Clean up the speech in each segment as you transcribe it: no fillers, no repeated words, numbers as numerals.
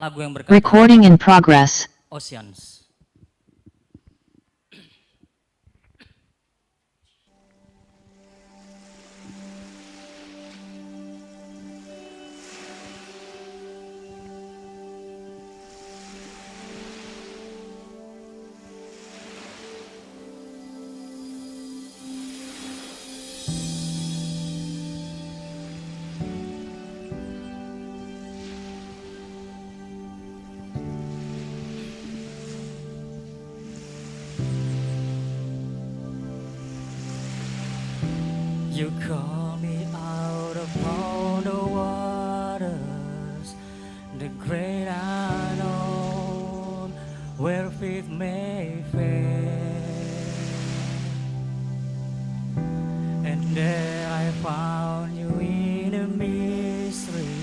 Lagu yang berkata Recording in progress. Oceans. You call me out upon the waters, the great unknown, where faith may fail. And there I found you in a mystery,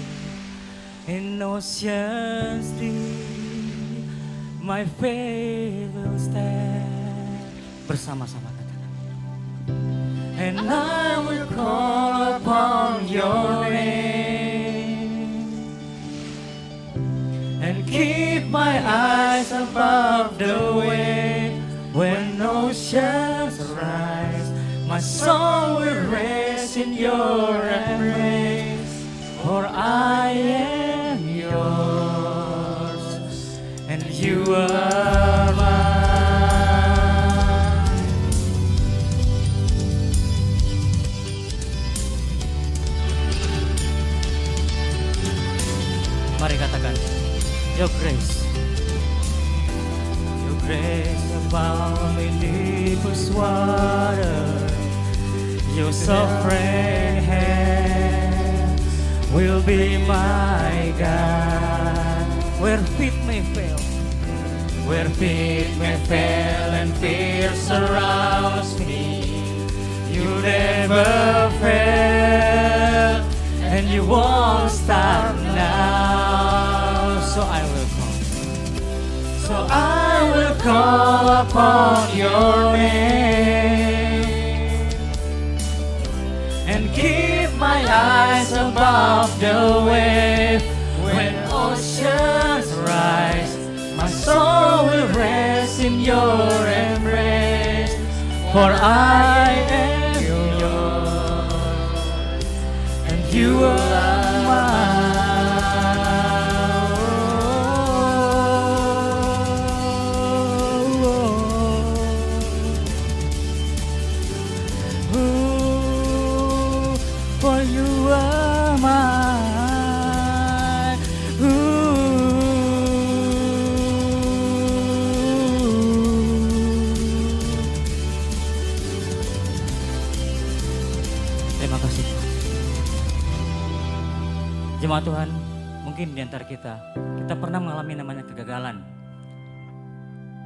in oceans deep, my faith will stand. Bersama-sama katakan. And I will call upon your name and keep my eyes above the wave. When oceans rise, my soul will rest in your embrace. For I am yours and you are mine. Mari katakan, your grace abound in deepest water, your sovereign hand will be my guide. Where feet may fail and fear surrounds me, you never fail and you won't stop now. So I will call upon your name and keep my eyes above the wave. When oceans rise, my soul will rest in your embrace. For I am yours and you are mine. For you are mine. Terima kasih. Jemaat Tuhan, mungkin di antara kita pernah mengalami namanya kegagalan.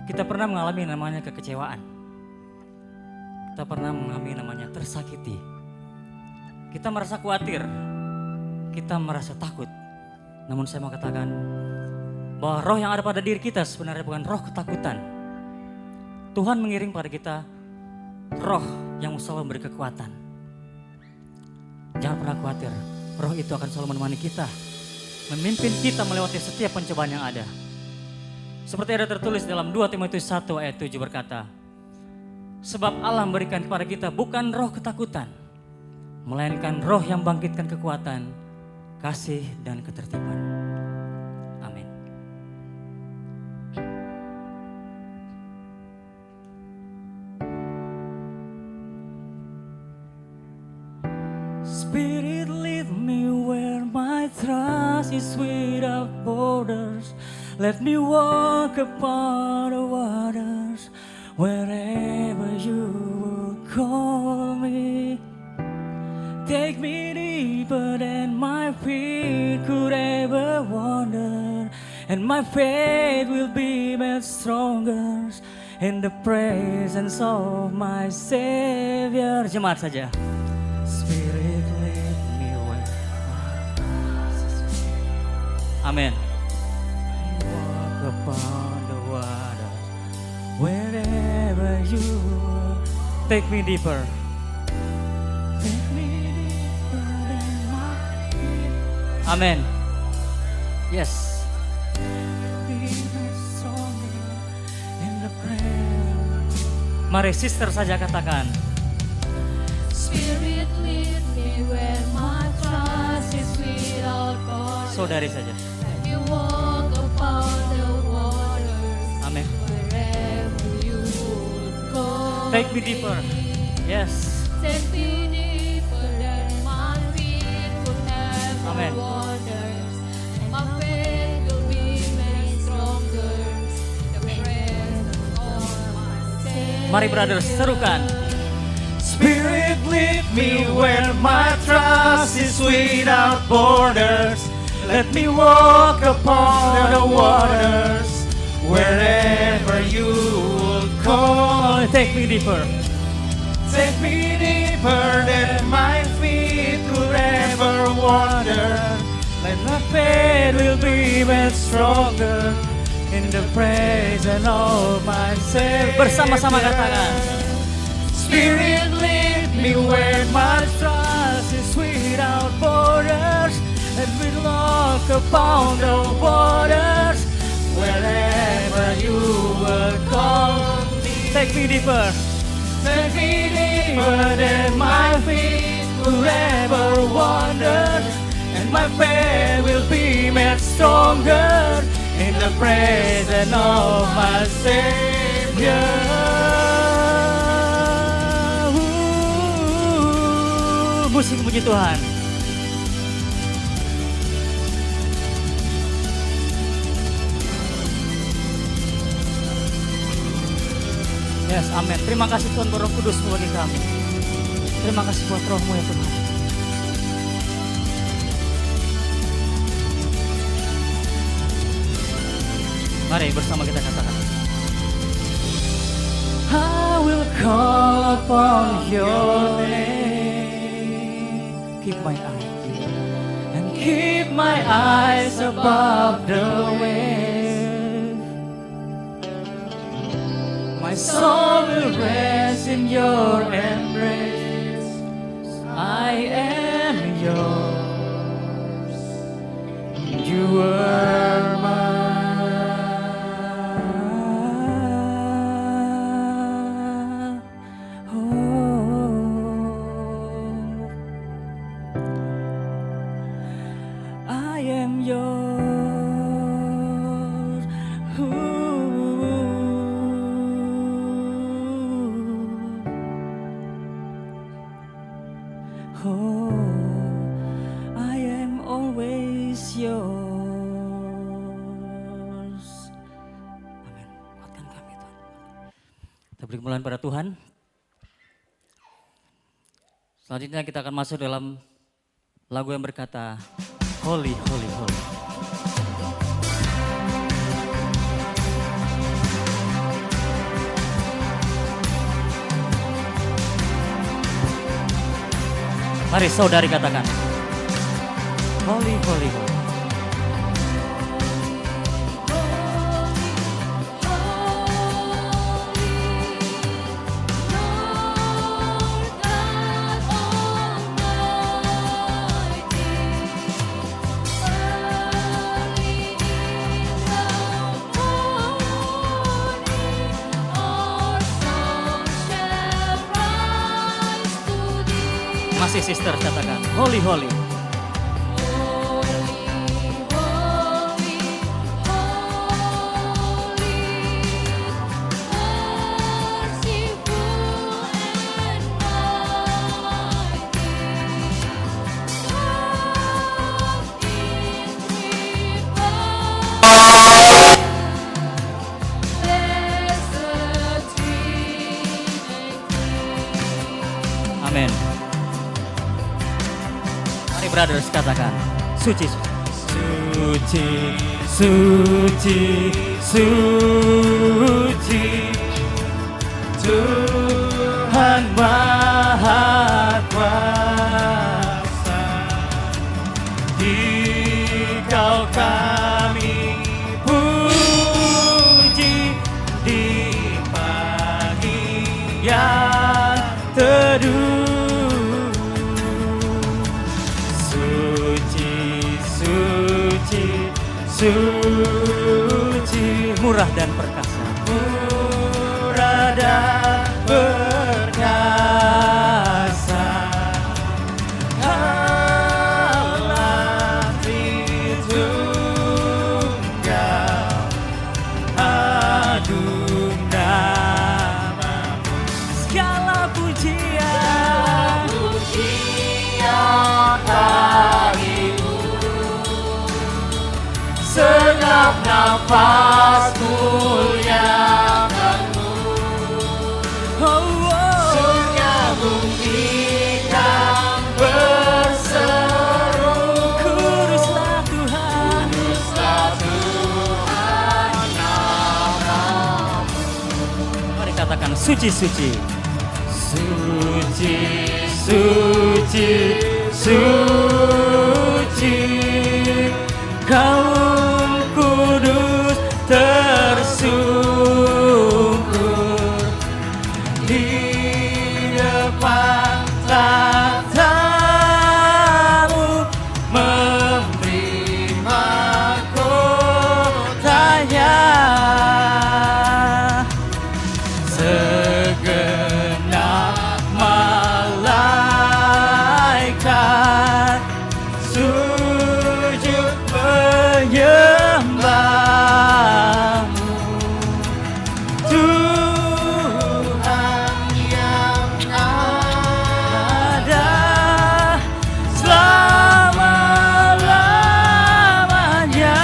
Kita pernah mengalami namanya kekecewaan. Kita pernah mengalami namanya tersakiti. Kita merasa khawatir, kita merasa takut. Namun saya mau katakan bahwa roh yang ada pada diri kita sebenarnya bukan roh ketakutan. Tuhan mengiring pada kita roh yang selalu memberi kekuatan. Jangan pernah khawatir, roh itu akan selalu menemani kita, memimpin kita melewati setiap pencobaan yang ada. Seperti ada tertulis dalam 2 Timotius 1 ayat 7 berkata, sebab Allah memberikan kepada kita bukan roh ketakutan, melainkan roh yang bangkitkan kekuatan, kasih dan ketertiban. Amin. Spirit lead me where my trust is without borders. Let me walk upon the waters wherever you will call me. Take me deeper than my feet could ever wander, and my faith will be made stronger in the presence of my Savior. Jemaat saja. Spirit lead me where my trust is. Amin. Walk upon the waters wherever you take me deeper. Amen. Yes. Mari sister saja katakan. Spirit lead me where my trust is without borders. Saudari saja. Let me walk upon the waters. Amin. Wherever you would call Take me deeper. Yes. Take me deeper than my feet could ever Amen. wander. And my faith will be made stronger. The presence of my Savior. Mari brothers, serukan. Spirit lead me where my trust is without borders. Let me walk upon the waters wherever you would call. Take me deeper. Take me deeper than my feet could ever wander. Let my faith will be made stronger in the presence of my Savior. Bersama-sama katakan. Spirit lead me where my trust is without borders. Let me walk upon the waters wherever you will call me. Take me deeper. Take me deeper than my feet could ever wander, and my faith will be made stronger in the presence of my Savior. Musik puji Tuhan. Yes, amin. Terima kasih Tuhan Roh Kudus bagi kami. Terima kasih buat rohmu ya Tuhan. Mari bersama kita katakan. I will call upon your name. Keep my eyes. And keep my eyes above the wave. My soul will rest in your embrace. I am yours. You are mine. Oh, I am yours. Oh, I am always yours. Amin. Kuatkan kami Tuhan. Kita beri kemuliaan pada Tuhan. Selanjutnya kita akan masuk dalam lagu yang berkata Holy, Holy, Holy. Mari saudari katakan. Holy, holy, holy. Masih sister katakan. Holy, holy. Amin. Mari brothers katakan. Suci, suci, suci, suci. Tuhan Maha Kuasa, Dikau kami puji di pagi yang teduh. Suci, suci, suci, murah dan perkasa. murah dan perkasa. Allah Tritunggal, agung namamu. Segala pujian, bagimu. Segenap nafas muliakanmu. Surga bumi kan berseru, kuduslah Tuhan, namamu. Mari katakan suci, suci. Suci, suci, suci, kaum kudus tersungkur di depan tahta-Mu, memberi mahkotanya. Segenap malaikat sujud menyembah-Mu. Tuhan yang ada selama-lamanya.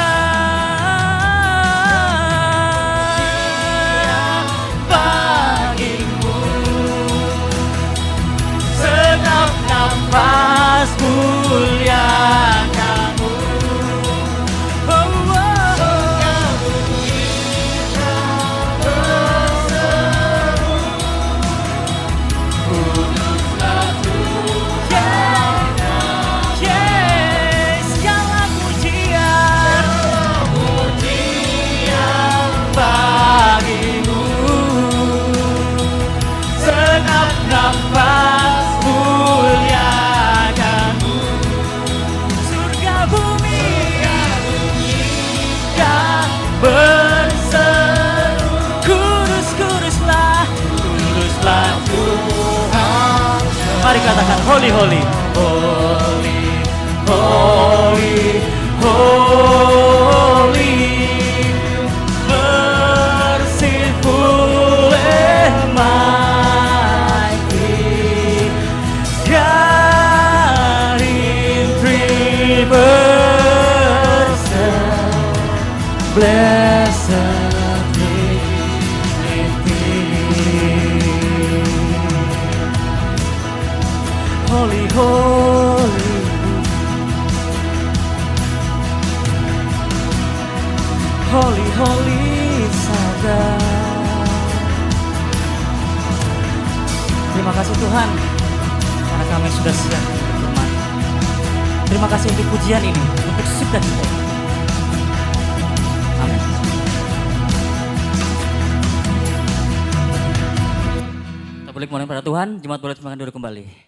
Bagimu segenap nafas muliakanmu. Segala pujian bagimu. Segenap nafas muliakanmu. Surga bumi kan berseru, kudus, kuduslah, kuduslah Tuhan. Mari katakan holy, holy, holy, holy, holy, merciful and mighty, God in 3 persons, blessed Trinity. Holy, holy, holy, holy Saga. Terima kasih Tuhan, karena kami sudah siap berfirman. Terima kasih untuk pujian ini, untuk sukacita. Amin. Kita boleh mohon pada Tuhan, jemaat boleh silakan duduk kembali.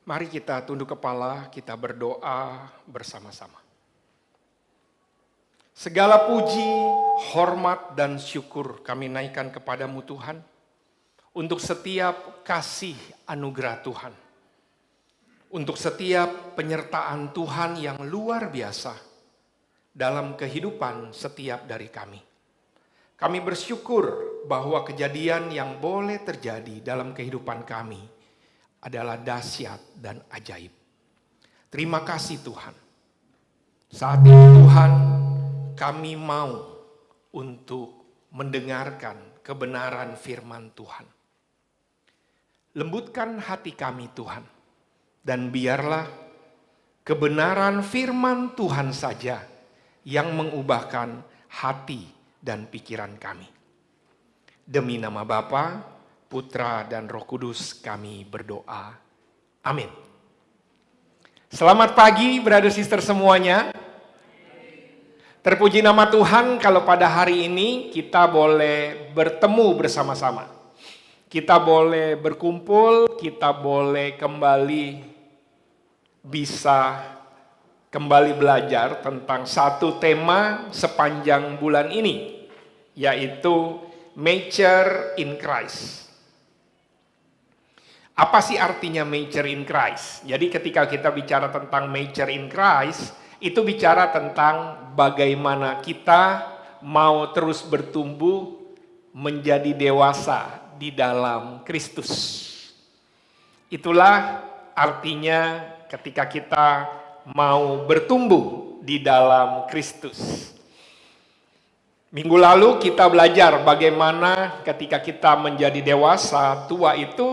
Mari kita tunduk kepala, kita berdoa bersama-sama. Segala puji, hormat, dan syukur kami naikkan kepadamu Tuhan, untuk setiap kasih anugerah Tuhan, untuk setiap penyertaan Tuhan yang luar biasa dalam kehidupan setiap dari kami. Kami bersyukur bahwa kejadian yang boleh terjadi dalam kehidupan kami adalah dahsyat dan ajaib. Terima kasih Tuhan. Saat ini Tuhan, kami mau untuk mendengarkan kebenaran firman Tuhan. Lembutkan hati kami Tuhan. Dan biarlah kebenaran firman Tuhan saja yang mengubahkan hati dan pikiran kami. Demi nama Bapa, Putra, dan Roh Kudus kami berdoa. Amin. Selamat pagi, brother sister semuanya. Terpuji nama Tuhan kalau pada hari ini kita boleh bertemu bersama-sama. Kita boleh berkumpul, kita boleh bisa kembali belajar tentang satu tema sepanjang bulan ini, yaitu Mature in Christ. Apa sih artinya mature in Christ? Jadi ketika kita bicara tentang mature in Christ, itu bicara tentang bagaimana kita mau terus bertumbuh menjadi dewasa di dalam Kristus. Itulah artinya ketika kita mau bertumbuh di dalam Kristus. Minggu lalu kita belajar bagaimana ketika kita menjadi dewasa,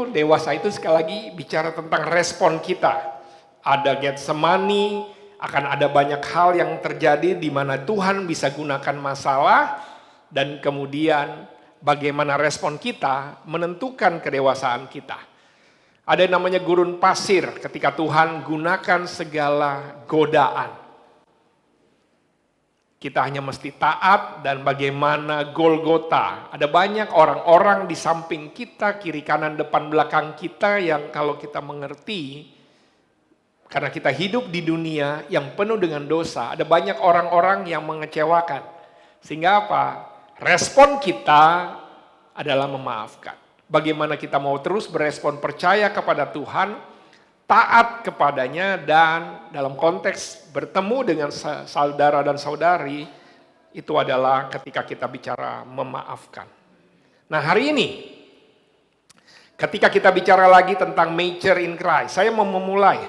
dewasa itu sekali lagi bicara tentang respon kita. Ada Getsemani, akan ada banyak hal yang terjadi di mana Tuhan bisa gunakan masalah, dan kemudian bagaimana respon kita menentukan kedewasaan kita. Ada yang namanya gurun pasir ketika Tuhan gunakan segala godaan. Kita hanya mesti taat, dan bagaimana Golgota. Ada banyak orang-orang di samping kita, kiri kanan depan belakang kita, yang kalau kita mengerti, karena kita hidup di dunia yang penuh dengan dosa, ada banyak orang-orang yang mengecewakan. Sehingga apa? Respon kita adalah memaafkan. Bagaimana kita mau terus berespon percaya kepada Tuhan, taat kepadanya, dan dalam konteks bertemu dengan saudara dan saudari, itu adalah ketika kita bicara memaafkan. Nah, hari ini, ketika kita bicara lagi tentang mature in Christ, saya mau memulai,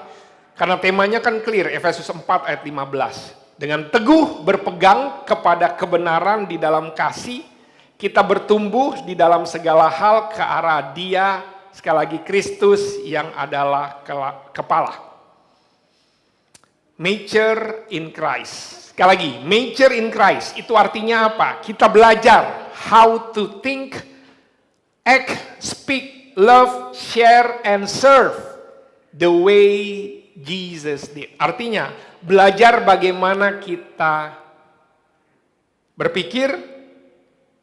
karena temanya kan clear, Efesus 4 ayat 15. Dengan teguh berpegang kepada kebenaran di dalam kasih, kita bertumbuh di dalam segala hal ke arah Dia, sekali lagi Kristus yang adalah kepala. Mature in Christ. Sekali lagi, mature in Christ itu artinya apa? Kita belajar how to think, act, speak, love, share, and serve the way Jesus did. Artinya, belajar bagaimana kita berpikir,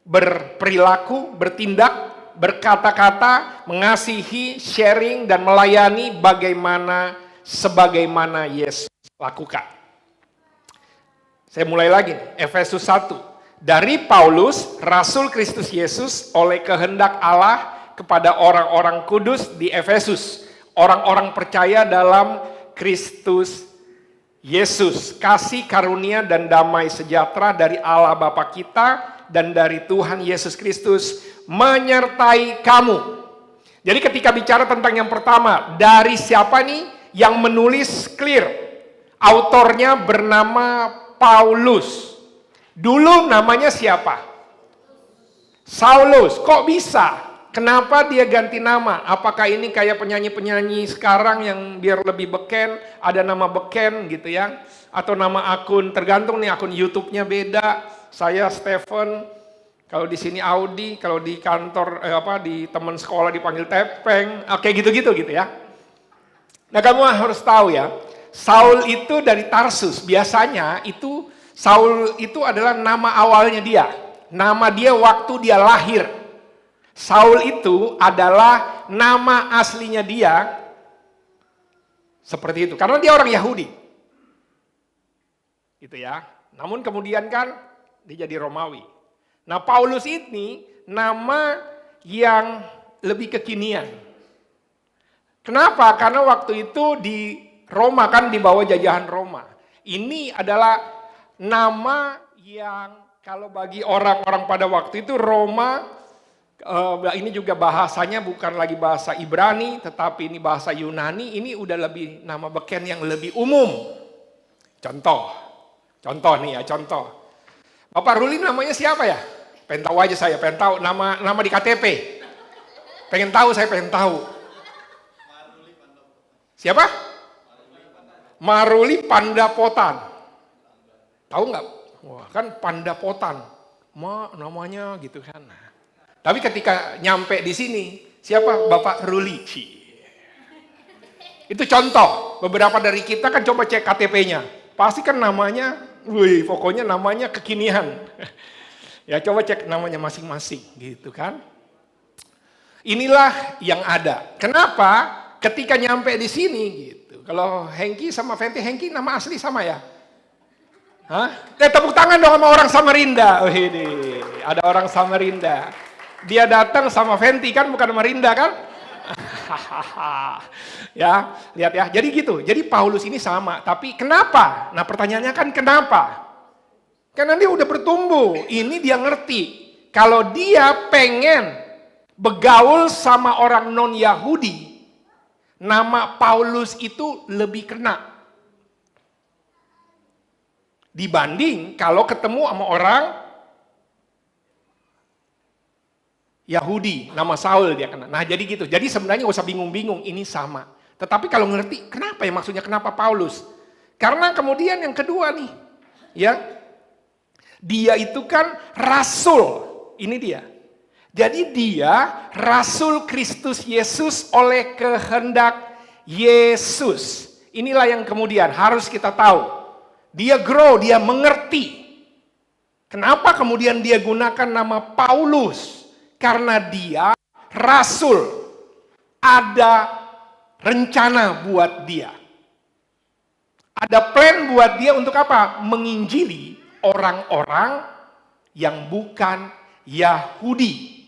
berperilaku, bertindak, berkata-kata, mengasihi, sharing, dan melayani sebagaimana Yesus lakukan. Saya mulai lagi, Efesus 1. Dari Paulus, Rasul Kristus Yesus, oleh kehendak Allah kepada orang-orang kudus di Efesus, orang-orang percaya dalam Kristus Yesus, kasih karunia dan damai sejahtera dari Allah Bapa kita dan dari Tuhan Yesus Kristus menyertai kamu. Jadi ketika bicara tentang yang pertama, dari siapa nih yang menulis clear? Autornya bernama Paulus. Dulu namanya siapa? Saulus. Kok bisa? Kenapa dia ganti nama? Apakah ini kayak penyanyi-penyanyi sekarang yang biar lebih beken, ada nama beken gitu ya? Atau nama akun, tergantung nih akun YouTube-nya beda. Saya Stephen, kalau di sini Audi, kalau di kantor di teman sekolah dipanggil Tepeng, kayak gitu-gitu gitu ya. Nah, kamu harus tahu ya, Saul itu dari Tarsus. Biasanya itu Saul itu adalah nama awalnya dia. Nama dia waktu dia lahir. Saul itu adalah nama aslinya dia. Seperti itu, karena dia orang Yahudi. Gitu ya. Namun kemudian kan dia jadi Romawi. Nah, Paulus ini nama yang lebih kekinian. Kenapa? Karena waktu itu di Roma kan di bawah jajahan Roma. Ini adalah nama yang kalau bagi orang-orang pada waktu itu Roma, ini juga bahasanya bukan lagi bahasa Ibrani, tetapi ini bahasa Yunani. Ini udah lebih nama beken yang lebih umum. Contoh nih ya, contoh. Bapak Ruli namanya siapa ya? Pengen tahu aja saya, pengen tahu nama di KTP. Pengen tahu. Siapa? Maruli Pandapotan. Tahu nggak? Wah, kan Pandapotan. Namanya gitu kan. Tapi ketika nyampe di sini, siapa? Bapak Ruli. Itu contoh. Beberapa dari kita kan coba cek KTP-nya. Pasti kan namanya, pokoknya namanya kekinian. Ya coba cek namanya masing-masing gitu kan. Inilah yang ada. Kenapa? Ketika nyampe di sini gitu. Kalau Hengki sama Fenty, Hengki nama asli sama ya? Hah? Tepuk tangan dong sama orang Samarinda. Oh ini, ada orang Samarinda. Dia datang sama Fenty kan, bukan Samarinda kan? Ya, lihat ya. Jadi gitu. Jadi Paulus ini sama. Tapi kenapa? Nah pertanyaannya kan kenapa? Karena dia udah bertumbuh. Ini dia ngerti. Kalau dia pengen begaul sama orang non-Yahudi, nama Paulus itu lebih kena. Dibanding kalau ketemu sama orang Yahudi, nama Saul dia kena. Nah jadi gitu, jadi sebenarnya gak usah bingung-bingung, ini sama. Tetapi kalau ngerti, kenapa ya maksudnya, kenapa Paulus? Karena kemudian yang kedua nih, ya, dia itu kan rasul, ini dia. Jadi dia rasul Kristus Yesus oleh kehendak Yesus. Inilah yang kemudian harus kita tahu. Dia grow, dia mengerti. Kenapa kemudian dia gunakan nama Paulus? Karena dia rasul. Ada rencana buat dia. Ada plan buat dia untuk apa? Menginjili orang-orang yang bukan Yahudi.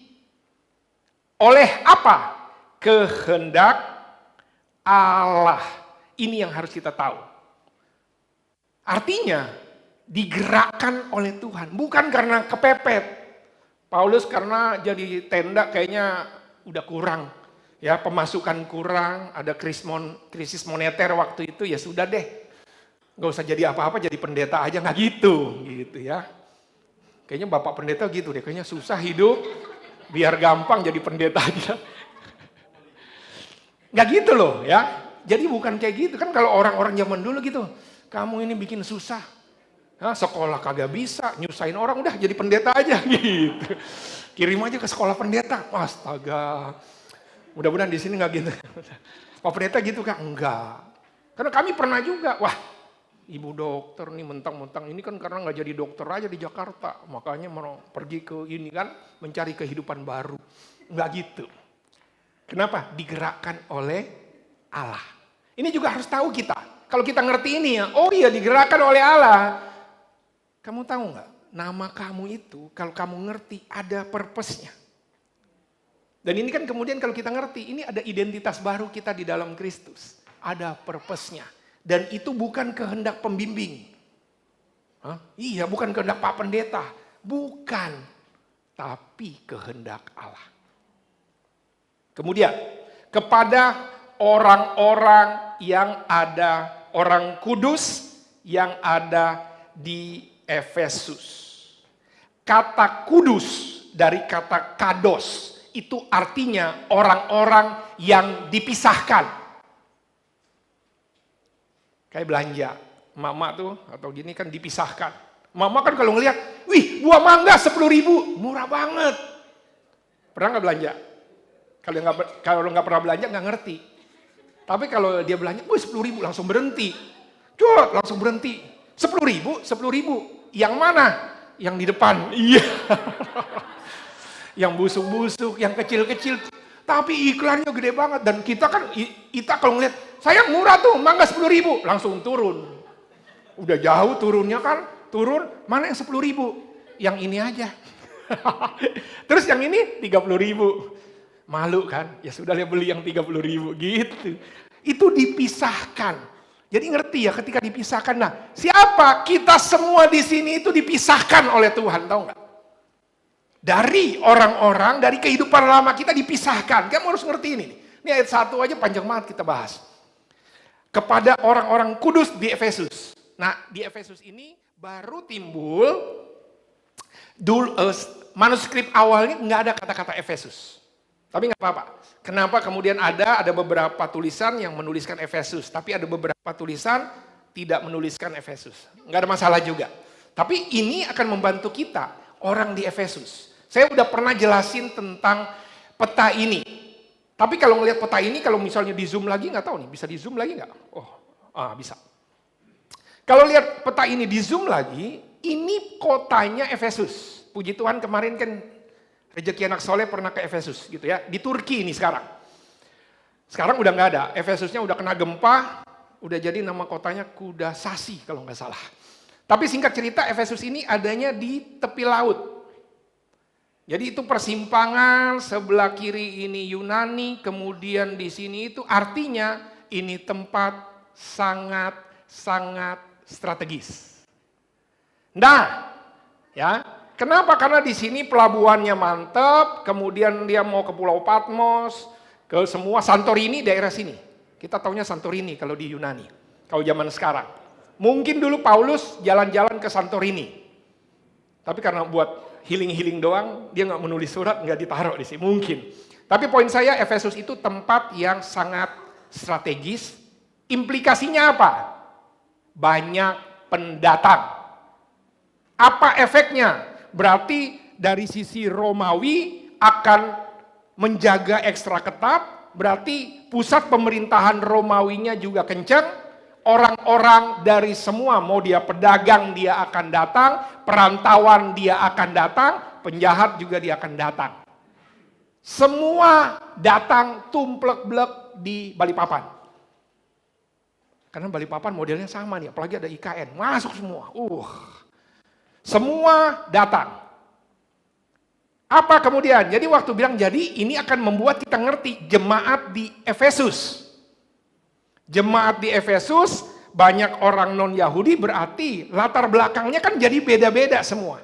Oleh apa? Kehendak Allah. Ini yang harus kita tahu. Artinya digerakkan oleh Tuhan, bukan karena kepepet. Paulus karena jadi tenda kayaknya udah kurang, ya pemasukan kurang, ada krisis moneter waktu itu, ya sudah deh, nggak usah jadi apa-apa, jadi pendeta aja, nggak gitu ya. Kayaknya bapak pendeta gitu deh, kayaknya susah hidup, biar gampang jadi pendeta aja. Nggak gitu loh ya. Jadi bukan kayak gitu kan, kalau orang-orang zaman dulu gitu. Kamu ini bikin susah. Nah, sekolah kagak bisa, nyusahin orang, udah jadi pendeta aja gitu. Kirim aja ke sekolah pendeta. Astaga. Mudah-mudahan di sini nggak gitu. Pak pendeta gitu kan? Enggak. Karena kami pernah juga, wah ibu dokter nih mentang-mentang ini kan karena nggak jadi dokter aja di Jakarta. Makanya mau pergi ke ini kan, mencari kehidupan baru. Enggak gitu. Kenapa? Digerakkan oleh Allah. Ini juga harus tahu kita. Kalau kita ngerti ini ya, oh iya digerakkan oleh Allah. Kamu tahu nggak? Nama kamu itu kalau kamu ngerti ada purpose-nya. Dan ini kan kemudian kalau kita ngerti, ini ada identitas baru kita di dalam Kristus. Ada purpose-nya. Dan itu bukan kehendak pembimbing. Hah? Iya, bukan kehendak Pak Pendeta. Bukan. Tapi kehendak Allah. Kemudian, kepada orang-orang yang ada, orang kudus yang ada di Efesus. Kata kudus dari kata kados itu artinya orang-orang yang dipisahkan. Kayak belanja, mama tuh atau gini kan dipisahkan. Mama kan kalau ngelihat, wih buah mangga 10.000, murah banget. Pernah nggak belanja? Kalau nggak pernah belanja nggak ngerti. Tapi kalau dia belanja, wih 10.000 langsung berhenti. Cot, langsung berhenti. 10.000. Yang mana? Yang di depan. Iya. Yang busuk-busuk, yang kecil-kecil. Tapi iklannya gede banget. Dan kita kalau ngeliat, sayang murah tuh, mangga 10.000. Langsung turun. Udah jauh turunnya kan, turun. Mana yang 10.000? Yang ini aja. Terus yang ini 30.000. Malu kan? Ya sudah dia beli yang 30.000 gitu. Itu dipisahkan. Jadi ngerti ya ketika dipisahkan. Nah, siapa? Kita semua di sini itu dipisahkan oleh Tuhan, tahu nggak? Dari orang-orang, dari kehidupan lama kita dipisahkan. Kamu harus ngerti ini. Ini ayat 1 aja panjang banget kita bahas. Kepada orang-orang kudus di Efesus. Nah, di Efesus ini baru timbul manuskrip awalnya nggak ada kata-kata Efesus. Tapi nggak apa-apa. Kenapa kemudian ada beberapa tulisan yang menuliskan Efesus, tapi ada beberapa tulisan tidak menuliskan Efesus. Nggak ada masalah juga. Tapi ini akan membantu kita, orang di Efesus. Saya udah pernah jelasin tentang peta ini. Tapi kalau ngelihat peta ini, kalau misalnya di zoom lagi, nggak tahu nih, bisa di zoom lagi nggak? Bisa. Kalau lihat peta ini di zoom lagi, ini kotanya Efesus. Puji Tuhan kemarin kan Rezeki Anak Soleh pernah ke Efesus gitu ya. Di Turki ini sekarang. Sekarang udah nggak ada. Efesusnya udah kena gempa, udah jadi nama kotanya Kudasasi kalau nggak salah. Tapi singkat cerita Efesus ini adanya di tepi laut. Jadi itu persimpangan, sebelah kiri ini Yunani, kemudian di sini itu artinya ini tempat sangat strategis. Nah, ya, kenapa? Karena di sini pelabuhannya mantap, kemudian dia mau ke Pulau Patmos, ke semua Santorini daerah sini. Kita taunya Santorini kalau di Yunani, kalau zaman sekarang. Mungkin dulu Paulus jalan-jalan ke Santorini, tapi karena buat healing doang, dia nggak menulis surat, nggak ditaruh di sini. Mungkin. Tapi poin saya, Efesus itu tempat yang sangat strategis. Implikasinya apa? Banyak pendatang. Apa efeknya? Berarti dari sisi Romawi akan menjaga ekstra ketat. Berarti pusat pemerintahan Romawinya juga kencang. Orang-orang dari semua, mau dia pedagang dia akan datang, perantauan dia akan datang, penjahat juga dia akan datang. Semua datang tumplek-blek di Balikpapan. Karena Balikpapan modelnya sama nih, apalagi ada IKN, masuk semua. Semua datang. Apa kemudian? Jadi waktu bilang jadi ini akan membuat kita ngerti jemaat di Efesus. Jemaat di Efesus, banyak orang non-Yahudi berarti latar belakangnya kan jadi beda-beda semua.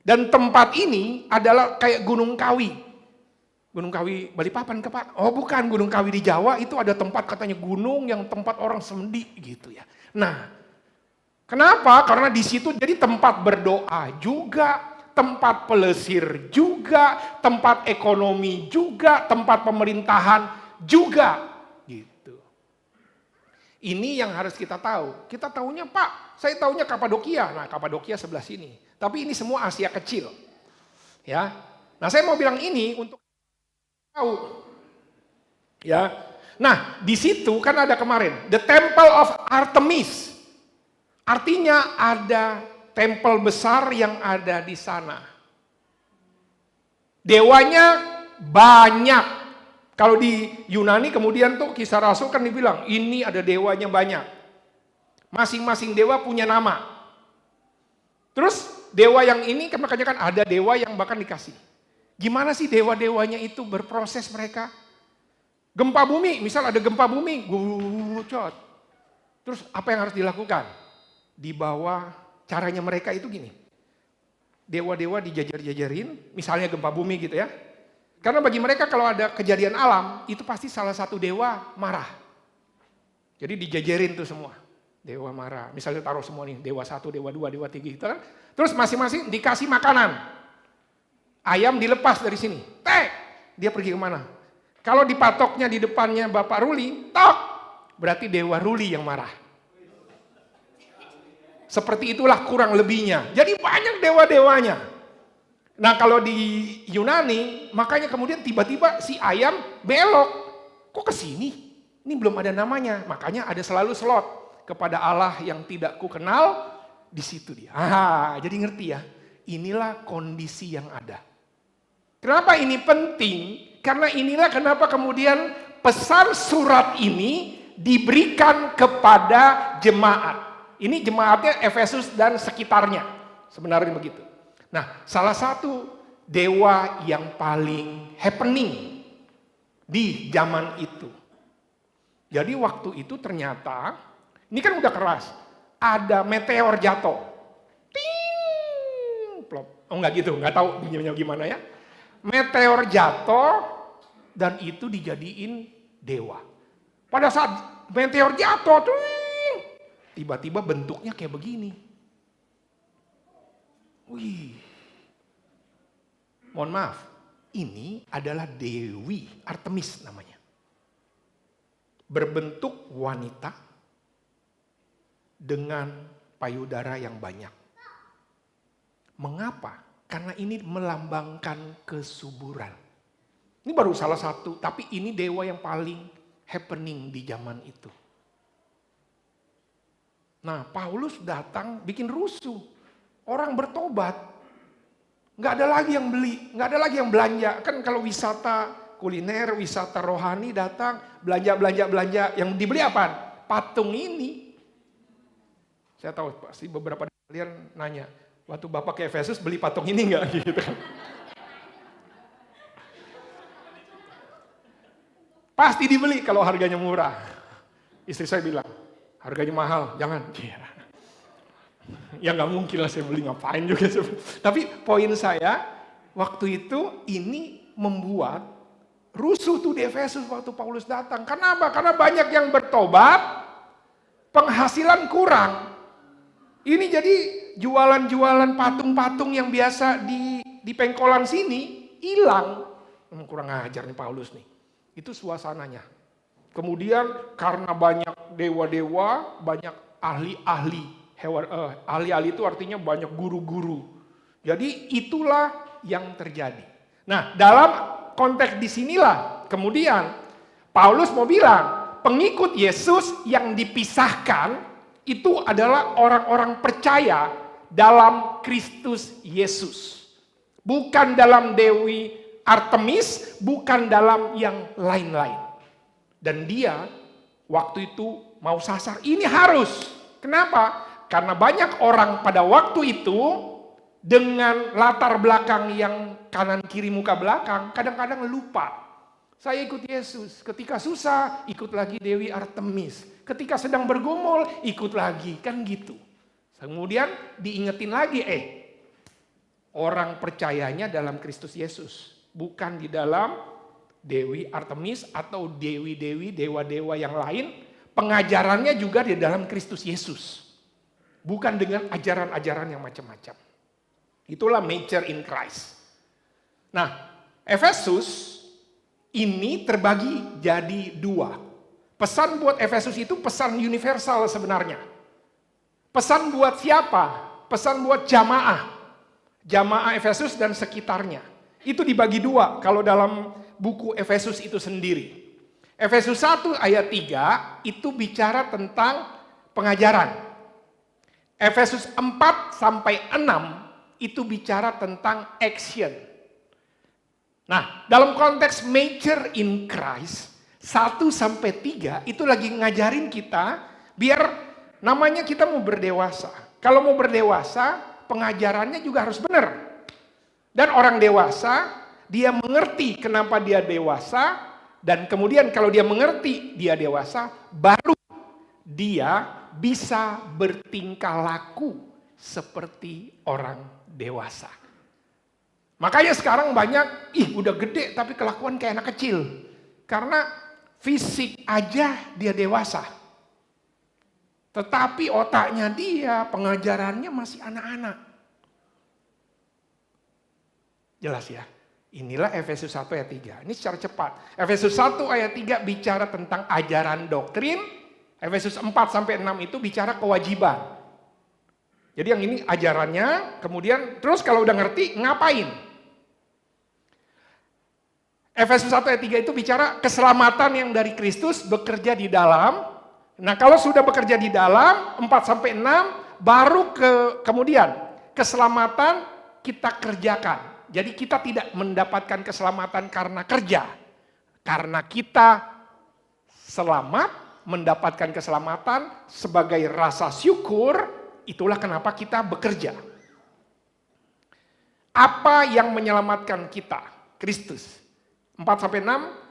Dan tempat ini adalah kayak Gunung Kawi. Gunung Kawi Balikpapan ke Pak? Oh bukan, Gunung Kawi di Jawa itu ada tempat katanya gunung yang tempat orang sendi gitu ya. Nah, kenapa? Karena di situ jadi tempat berdoa juga, tempat pelesir juga, tempat ekonomi juga, tempat pemerintahan juga. Ini yang harus kita tahu. Kita tahunya Pak, saya tahunya Kapadokia. Nah Kapadokia sebelah sini. Tapi ini semua Asia kecil. Ya. Nah saya mau bilang ini untuk tahu. Ya. Nah di situ kan ada kemarin The Temple of Artemis. Artinya ada tempel besar yang ada di sana. Dewanya banyak. Kalau di Yunani kemudian tuh Kisah Rasul kan dibilang, ini ada dewanya banyak. Masing-masing dewa punya nama. Terus dewa yang ini makanya kan ada dewa yang bahkan dikasih. Gimana sih dewa-dewanya itu berproses mereka? Gempa bumi, misal ada gempa bumi, gucot. Terus apa yang harus dilakukan? Di bawah caranya mereka itu gini. Dewa-dewa dijajar-jajarin, misalnya gempa bumi gitu ya. Karena bagi mereka kalau ada kejadian alam, itu pasti salah satu dewa marah. Jadi dijajarin tuh semua. Dewa marah. Misalnya taruh semua nih, dewa 1, dewa 2, dewa 3 gitu kan. Terus masing-masing dikasih makanan. Ayam dilepas dari sini. Dia pergi kemana? Kalau dipatoknya di depannya Bapak Ruli, tok! Berarti dewa Ruli yang marah. Seperti itulah kurang lebihnya. Jadi banyak dewa-dewanya. Nah kalau di Yunani, makanya kemudian tiba-tiba si ayam belok. Kok ke sini? Ini belum ada namanya. Makanya ada selalu slot kepada Allah yang tidak ku kenal, di situ dia. Jadi ngerti ya. Inilah kondisi yang ada. Kenapa ini penting? Karena inilah kenapa kemudian pesan surat ini diberikan kepada jemaat. Ini jemaatnya Efesus dan sekitarnya. Sebenarnya begitu. Nah, salah satu dewa yang paling happening di zaman itu. Jadi waktu itu ternyata, ini kan udah keras, ada meteor jatuh. Ting, plop. Oh enggak gitu, enggak tahu bunyinya gimana ya. Meteor jatuh dan itu dijadiin dewa. Pada saat meteor jatuh, tiba-tiba bentuknya kayak begini. Wih, mohon maaf, ini adalah Dewi Artemis namanya. Berbentuk wanita dengan payudara yang banyak. Mengapa? Karena ini melambangkan kesuburan. Ini baru salah satu, tapi ini dewa yang paling happening di zaman itu. Nah, Paulus datang bikin rusuh. Orang bertobat. Nggak ada lagi yang beli, nggak ada lagi yang belanja. Kan kalau wisata kuliner, wisata rohani datang, belanja. Yang dibeli apa? Patung ini. Saya tahu pasti beberapa dari kalian nanya, waktu Bapak ke Efesus beli patung ini nggak? Gitu kan. Pasti dibeli kalau harganya murah. Istri saya bilang, harganya mahal, jangan. Ya nggak mungkin lah saya beli, ngapain juga. Tapi poin saya, waktu itu ini membuat rusuh tuh di Efesus waktu Paulus datang. Kenapa? Karena banyak yang bertobat, penghasilan kurang. Ini jadi jualan-jualan patung-patung yang biasa di pengkolan sini, hilang. Kurang ajar nih Paulus nih. Itu suasananya. Kemudian karena banyak dewa-dewa, banyak ahli-ahli. Ahli-ahli itu artinya banyak guru-guru. Jadi itulah yang terjadi. Nah, dalam konteks disinilah kemudian Paulus mau bilang, pengikut Yesus yang dipisahkan itu adalah orang-orang percaya dalam Kristus Yesus. Bukan dalam Dewi Artemis, bukan dalam yang lain-lain. Dan dia waktu itu mau sasar, ini harus. Kenapa? Karena banyak orang pada waktu itu dengan latar belakang yang kanan kiri muka belakang, kadang-kadang lupa. Saya ikut Yesus, ketika susah ikut lagi Dewi Artemis. Ketika sedang bergumul ikut lagi, kan gitu. Kemudian diingetin lagi, orang percayanya dalam Kristus Yesus. Bukan di dalam Dewi Artemis atau dewi-dewi, dewa-dewa yang lain. Pengajarannya juga di dalam Kristus Yesus. Bukan dengan ajaran-ajaran yang macam-macam. Itulah mature in Christ. Nah, Efesus ini terbagi jadi dua. Pesan buat Efesus itu pesan universal sebenarnya. Pesan buat siapa? Pesan buat jamaah. Jamaah Efesus dan sekitarnya. Itu dibagi dua kalau dalam buku Efesus itu sendiri. Efesus 1 ayat 3 itu bicara tentang pengajaran. Efesus 4 sampai 6 itu bicara tentang action. Nah, dalam konteks mature in Christ 1 sampai 3 itu lagi ngajarin kita biar namanya kita mau berdewasa. Kalau mau berdewasa, pengajarannya juga harus benar. Dan orang dewasa, dia mengerti kenapa dia dewasa, dan kemudian kalau dia mengerti dia dewasa, baru dia bisa bertingkah laku seperti orang dewasa. Makanya sekarang banyak, udah gede tapi kelakuan kayak anak kecil. Karena fisik aja dia dewasa. Tetapi otaknya dia, pengajarannya masih anak-anak. Jelas ya. Inilah Efesus 1 ayat 3. Ini secara cepat. Efesus 1 ayat 3 bicara tentang ajaran doktrin. Efesus 4 sampai 6 itu bicara kewajiban. Jadi yang ini ajarannya, kemudian terus kalau udah ngerti ngapain? Efesus 1 ayat 3 itu bicara keselamatan yang dari Kristus bekerja di dalam. Nah, kalau sudah bekerja di dalam 4 sampai 6 baru kemudian keselamatan kita kerjakan. Jadi kita tidak mendapatkan keselamatan karena kerja. Karena kita selamat, mendapatkan keselamatan sebagai rasa syukur, itulah kenapa kita bekerja. Apa yang menyelamatkan kita? Kristus. 4-6,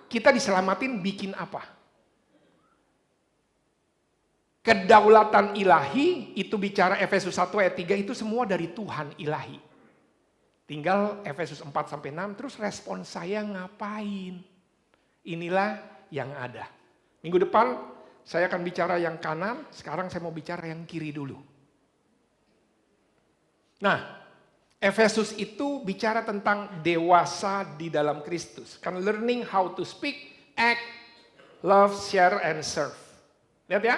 kita diselamatin bikin apa? Kedaulatan ilahi, itu bicara Efesus 1 ayat 3, itu semua dari Tuhan ilahi. Tinggal Efesus 4-6, terus respon saya ngapain? Inilah yang ada. Minggu depan saya akan bicara yang kanan, sekarang saya mau bicara yang kiri dulu. Nah, Efesus itu bicara tentang dewasa di dalam Kristus. Kan learning how to speak, act, love, share, and serve. Lihat ya.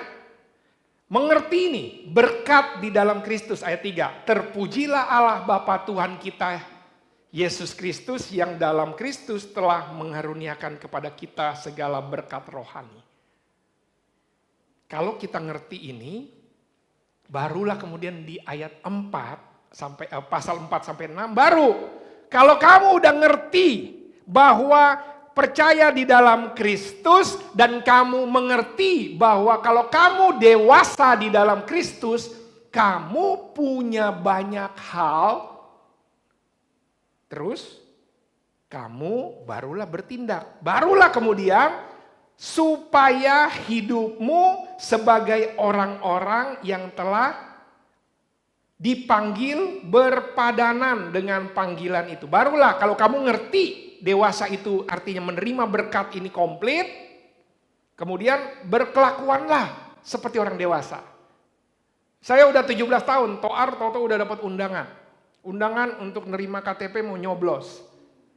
Mengerti ini, berkat di dalam Kristus ayat 3. Terpujilah Allah Bapa Tuhan kita, Yesus Kristus yang dalam Kristus telah mengaruniakan kepada kita segala berkat rohani. Kalau kita ngerti ini, barulah kemudian di ayat 4, sampai pasal 4 sampai 6 baru kalau kamu udah ngerti bahwa percaya di dalam Kristus dan kamu mengerti bahwa kalau kamu dewasa di dalam Kristus, kamu punya banyak hal, terus kamu barulah bertindak. Barulah kemudian supaya hidupmu sebagai orang-orang yang telah dipanggil berpadanan dengan panggilan itu. Barulah kalau kamu ngerti dewasa itu artinya menerima berkat ini komplit, kemudian berkelakuanlah seperti orang dewasa. Saya udah 17 tahun, Toar Toto udah dapat undangan. Undangan untuk nerima KTP mau nyoblos.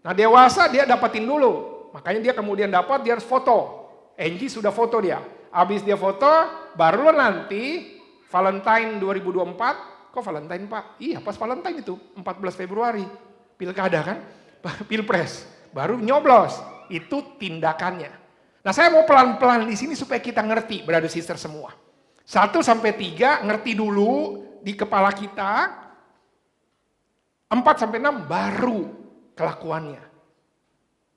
Nah dewasa dia dapatin dulu, makanya dia kemudian dapat, dia harus foto. Angie sudah foto dia. Habis dia foto, baru nanti Valentine 2024, kok Valentine Pak? Iya pas Valentine itu, 14 Februari. Pilkada kan? Pilpres. Baru nyoblos. Itu tindakannya. Nah saya mau pelan-pelan di sini supaya kita ngerti, brother sister semua. 1 sampai 3 ngerti dulu di kepala kita. 4 sampai 6 baru kelakuannya.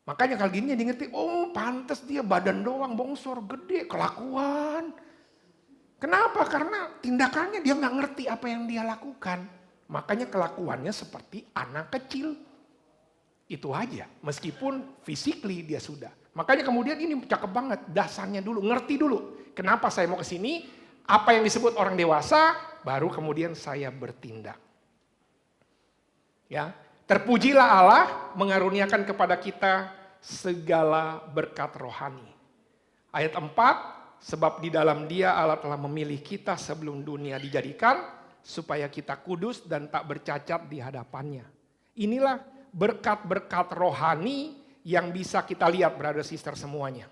Makanya kali gini dia ngerti, oh pantas dia badan doang, bongsor, gede, kelakuan. Kenapa? Karena tindakannya dia nggak ngerti apa yang dia lakukan. Makanya kelakuannya seperti anak kecil. Itu aja, meskipun physically dia sudah. Makanya kemudian ini cakep banget, dasarnya dulu, ngerti dulu. Kenapa saya mau ke sini, apa yang disebut orang dewasa, baru kemudian saya bertindak. Ya, terpujilah Allah mengaruniakan kepada kita segala berkat rohani. Ayat 4, sebab di dalam Dia Allah telah memilih kita sebelum dunia dijadikan supaya kita kudus dan tak bercacat di hadapannya. Inilah berkat-berkat rohani yang bisa kita lihat brother sister semuanya.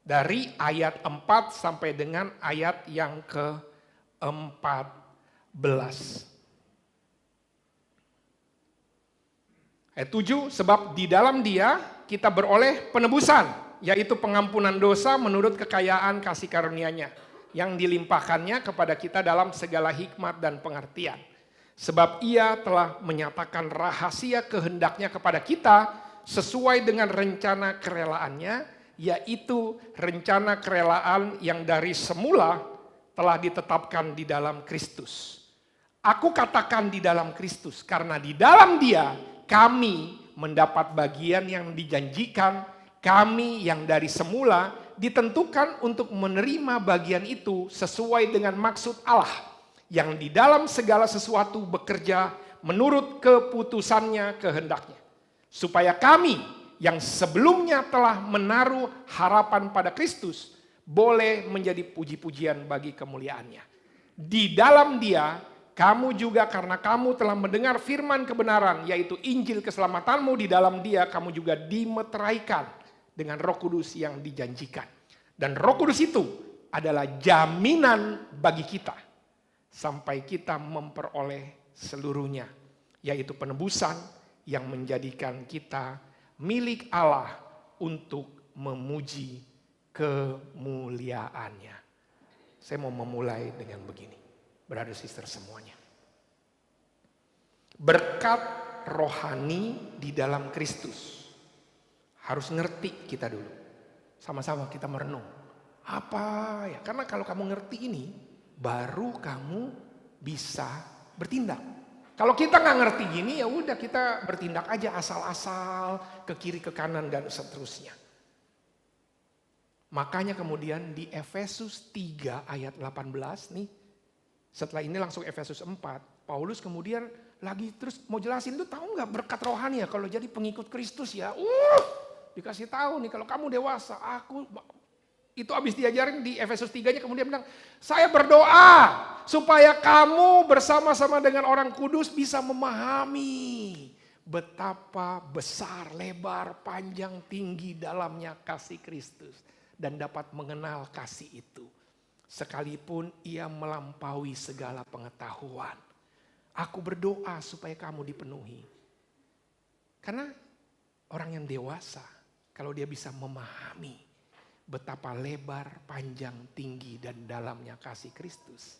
Dari ayat 4 sampai dengan ayat yang ke-14. Ayat 7, sebab di dalam Dia kita beroleh penebusan, yaitu pengampunan dosa menurut kekayaan kasih karunia-Nya yang dilimpahkannya kepada kita dalam segala hikmat dan pengertian. Sebab Ia telah menyatakan rahasia kehendak-Nya kepada kita sesuai dengan rencana kerelaannya, yaitu rencana kerelaan yang dari semula telah ditetapkan di dalam Kristus. Aku katakan di dalam Kristus karena di dalam Dia kami mendapat bagian yang dijanjikan. Kami yang dari semula ditentukan untuk menerima bagian itu sesuai dengan maksud Allah yang di dalam segala sesuatu bekerja menurut keputusannya kehendaknya. Supaya kami yang sebelumnya telah menaruh harapan pada Kristus boleh menjadi puji-pujian bagi kemuliaannya. Di dalam Dia kamu juga karena kamu telah mendengar firman kebenaran yaitu Injil keselamatanmu, di dalam Dia kamu juga dimeteraikan dengan Roh Kudus yang dijanjikan. Dan Roh Kudus itu adalah jaminan bagi kita sampai kita memperoleh seluruhnya, yaitu penebusan yang menjadikan kita milik Allah untuk memuji kemuliaannya. Saya mau memulai dengan begini, brother sister semuanya. Berkat rohani di dalam Kristus. Harus ngerti kita dulu. Sama-sama kita merenung. Apa ya? Karena kalau kamu ngerti ini, baru kamu bisa bertindak. Kalau kita nggak ngerti gini, ya udah kita bertindak aja asal-asal, ke kiri, ke kanan, dan seterusnya. Makanya kemudian di Efesus 3 ayat 18 nih, setelah ini langsung Efesus 4, Paulus kemudian lagi terus mau jelasin, tuh tahu nggak berkat rohani ya kalau jadi pengikut Kristus ya. Dikasih tahu nih kalau kamu dewasa, aku Itu habis diajarin di Efesus 3-nya kemudian bilang, saya berdoa supaya kamu bersama-sama dengan orang kudus bisa memahami betapa besar, lebar, panjang, tinggi dalamnya kasih Kristus. Dan dapat mengenal kasih itu. Sekalipun ia melampaui segala pengetahuan. Aku berdoa supaya kamu dipenuhi. Karena orang yang dewasa, kalau dia bisa memahami betapa lebar, panjang, tinggi, dan dalamnya kasih Kristus,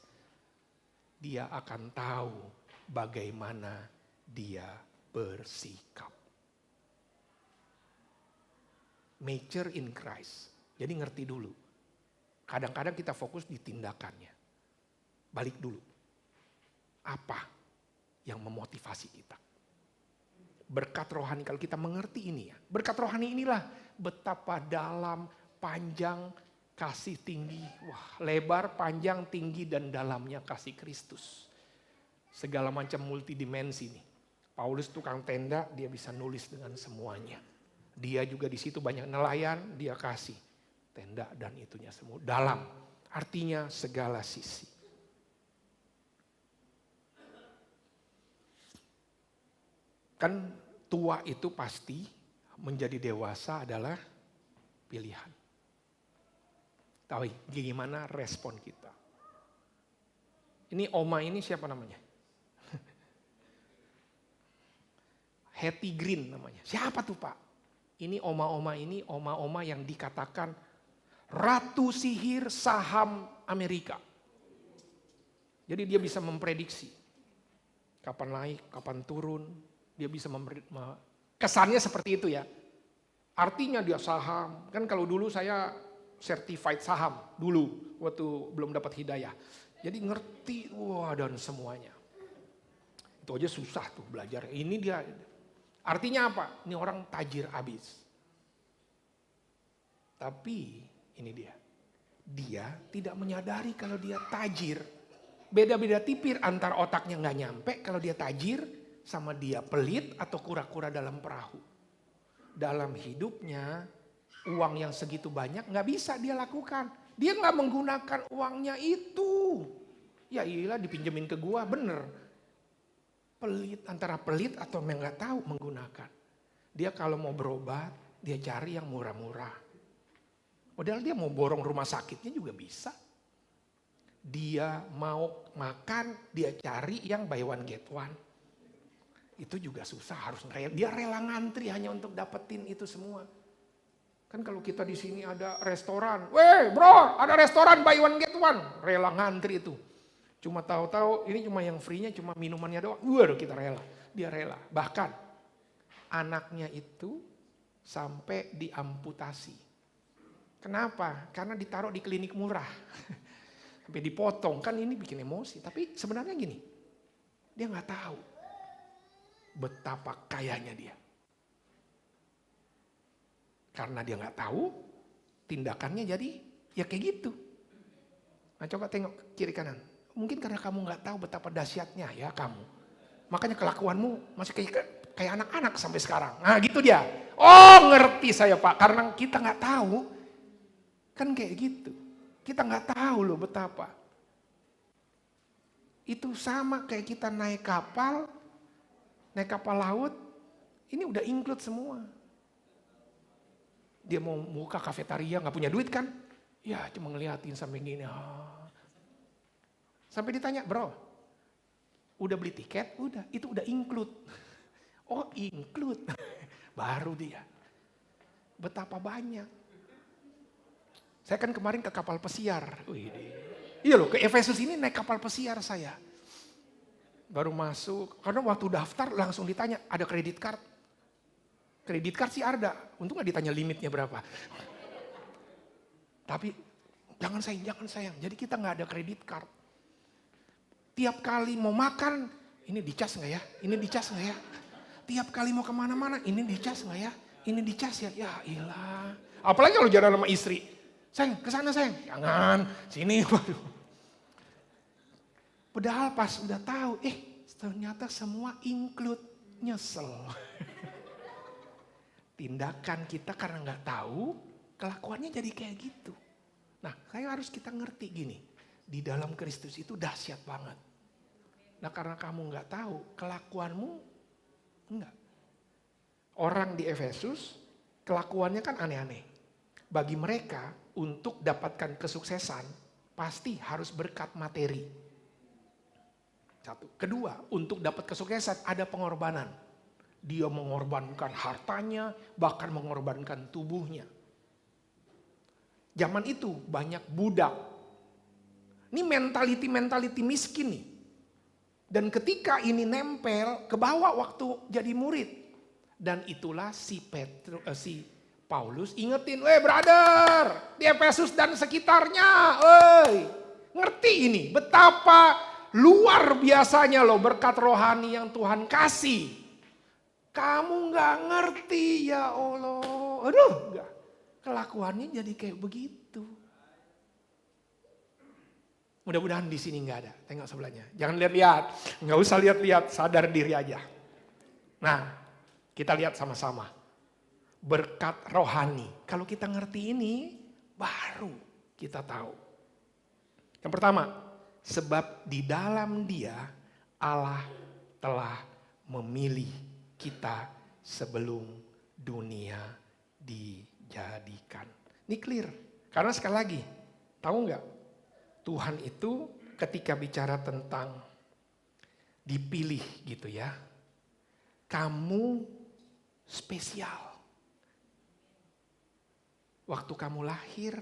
dia akan tahu bagaimana dia bersikap. Mature in Christ. Jadi ngerti dulu. Kadang-kadang kita fokus di tindakannya. Balik dulu. Apa yang memotivasi kita? Berkat rohani, kalau kita mengerti ini ya. Berkat rohani inilah betapa dalam, panjang, kasih tinggi. Wah, lebar, panjang, tinggi, dan dalamnya kasih Kristus. Segala macam multidimensi nih. Paulus tukang tenda, dia bisa nulis dengan semuanya. Dia juga di situ banyak nelayan, dia kasih tenda dan itunya semua. Dalam, artinya segala sisi. Kan tua itu pasti menjadi dewasa adalah pilihan. Tahu gimana respon kita. Ini Oma ini siapa namanya? Hetty Green namanya. Siapa tuh Pak? Ini oma-oma ini, oma-oma yang dikatakan ratu sihir saham Amerika. Jadi dia bisa memprediksi kapan naik, kapan turun. Dia bisa kesannya seperti itu ya. Artinya dia saham. Kan kalau dulu saya certified saham dulu waktu belum dapat hidayah. Jadi ngerti dan semuanya. Itu aja susah tuh belajar. Ini dia. Artinya apa? Ini orang tajir abis. Tapi ini dia. Dia tidak menyadari kalau dia tajir. Beda-beda tipir antara otaknya nggak nyampe kalau dia tajir sama dia pelit atau kura-kura dalam perahu. Dalam hidupnya uang yang segitu banyak nggak bisa dia lakukan. Dia nggak menggunakan uangnya itu. Ya iyalah dipinjemin ke gua bener. Pelit, antara pelit atau nggak tahu menggunakan. Dia kalau mau berobat, dia cari yang murah-murah. Padahal dia mau borong rumah sakitnya juga bisa. Dia mau makan, dia cari yang buy one get one. Itu juga susah, dia rela ngantri hanya untuk dapetin itu semua. Kan kalau kita di sini ada restoran, weh bro, ada restoran buy one get one, rela ngantri itu. Cuma tahu-tahu ini cuma yang free-nya cuma minumannya doang. Waduh kita rela. Dia rela. Bahkan anaknya itu sampai diamputasi. Kenapa? Karena ditaruh di klinik murah. Sampai dipotong. Kan ini bikin emosi. Tapi sebenarnya gini. Dia nggak tahu betapa kayanya dia. Karena dia nggak tahu, tindakannya jadi ya kayak gitu. Nah coba tengok kiri kanan. Mungkin karena kamu nggak tahu betapa dahsyatnya ya kamu. Makanya kelakuanmu masih kayak anak-anak sampai sekarang. Nah gitu dia. Oh ngerti saya Pak. Karena kita nggak tahu. Kan kayak gitu. Kita nggak tahu loh betapa. Itu sama kayak kita naik kapal laut. Ini udah include semua. Dia mau buka kafetaria nggak punya duit kan? Ya cuma ngeliatin sampai gini. Sampai ditanya, bro, udah beli tiket? Udah, itu udah include. Oh include, baru dia. Betapa banyak. Saya kan kemarin ke kapal pesiar. Iya loh, ke Efesus ini naik kapal pesiar saya. Baru masuk, karena waktu daftar langsung ditanya, ada kredit card? Kredit card sih ada, untung gak ditanya limitnya berapa. Tapi jangan sayang. Jadi kita gak ada kredit card. Tiap kali mau makan, ini dicas nggak ya? Ini dicas nggak ya? Tiap kali mau kemana-mana, ini dicas nggak ya? Ini dicas ya? Ya ilah. Apalagi kalau jalan sama istri. Sayang, kesana sayang. Jangan, sini. Waduh. Padahal pas udah tahu, ternyata semua include. Nyesel. Tindakan kita karena nggak tahu, kelakuannya jadi kayak gitu. Nah, harus kita ngerti gini. Di dalam Kristus itu dahsyat banget. Nah, karena kamu nggak tahu, kelakuanmu enggak. Orang di Efesus, kelakuannya kan aneh-aneh. Bagi mereka, untuk dapatkan kesuksesan, pasti harus berkat materi. Satu. Kedua, untuk dapat kesuksesan ada pengorbanan. Dia mengorbankan hartanya, bahkan mengorbankan tubuhnya. Zaman itu banyak budak. Ini mentality miskin nih. Dan ketika ini nempel, kebawa waktu jadi murid. Dan itulah si Paulus ingetin, brother, di Efesus dan sekitarnya, ngerti ini betapa luar biasanya loh berkat rohani yang Tuhan kasih. Kamu nggak ngerti ya Allah, enggak. Kelakuannya jadi kayak begitu. Mudah-mudahan di sini nggak ada. Tengok sebelahnya. Jangan lihat-lihat. Nggak usah lihat-lihat. Sadar diri aja. Nah, kita lihat sama-sama. Berkat rohani. Kalau kita ngerti ini, baru kita tahu. Yang pertama, sebab di dalam Dia Allah telah memilih kita sebelum dunia dijadikan. Ini clear. Karena sekali lagi, tahu nggak? Tuhan itu ketika bicara tentang dipilih gitu ya. Kamu spesial. Waktu kamu lahir,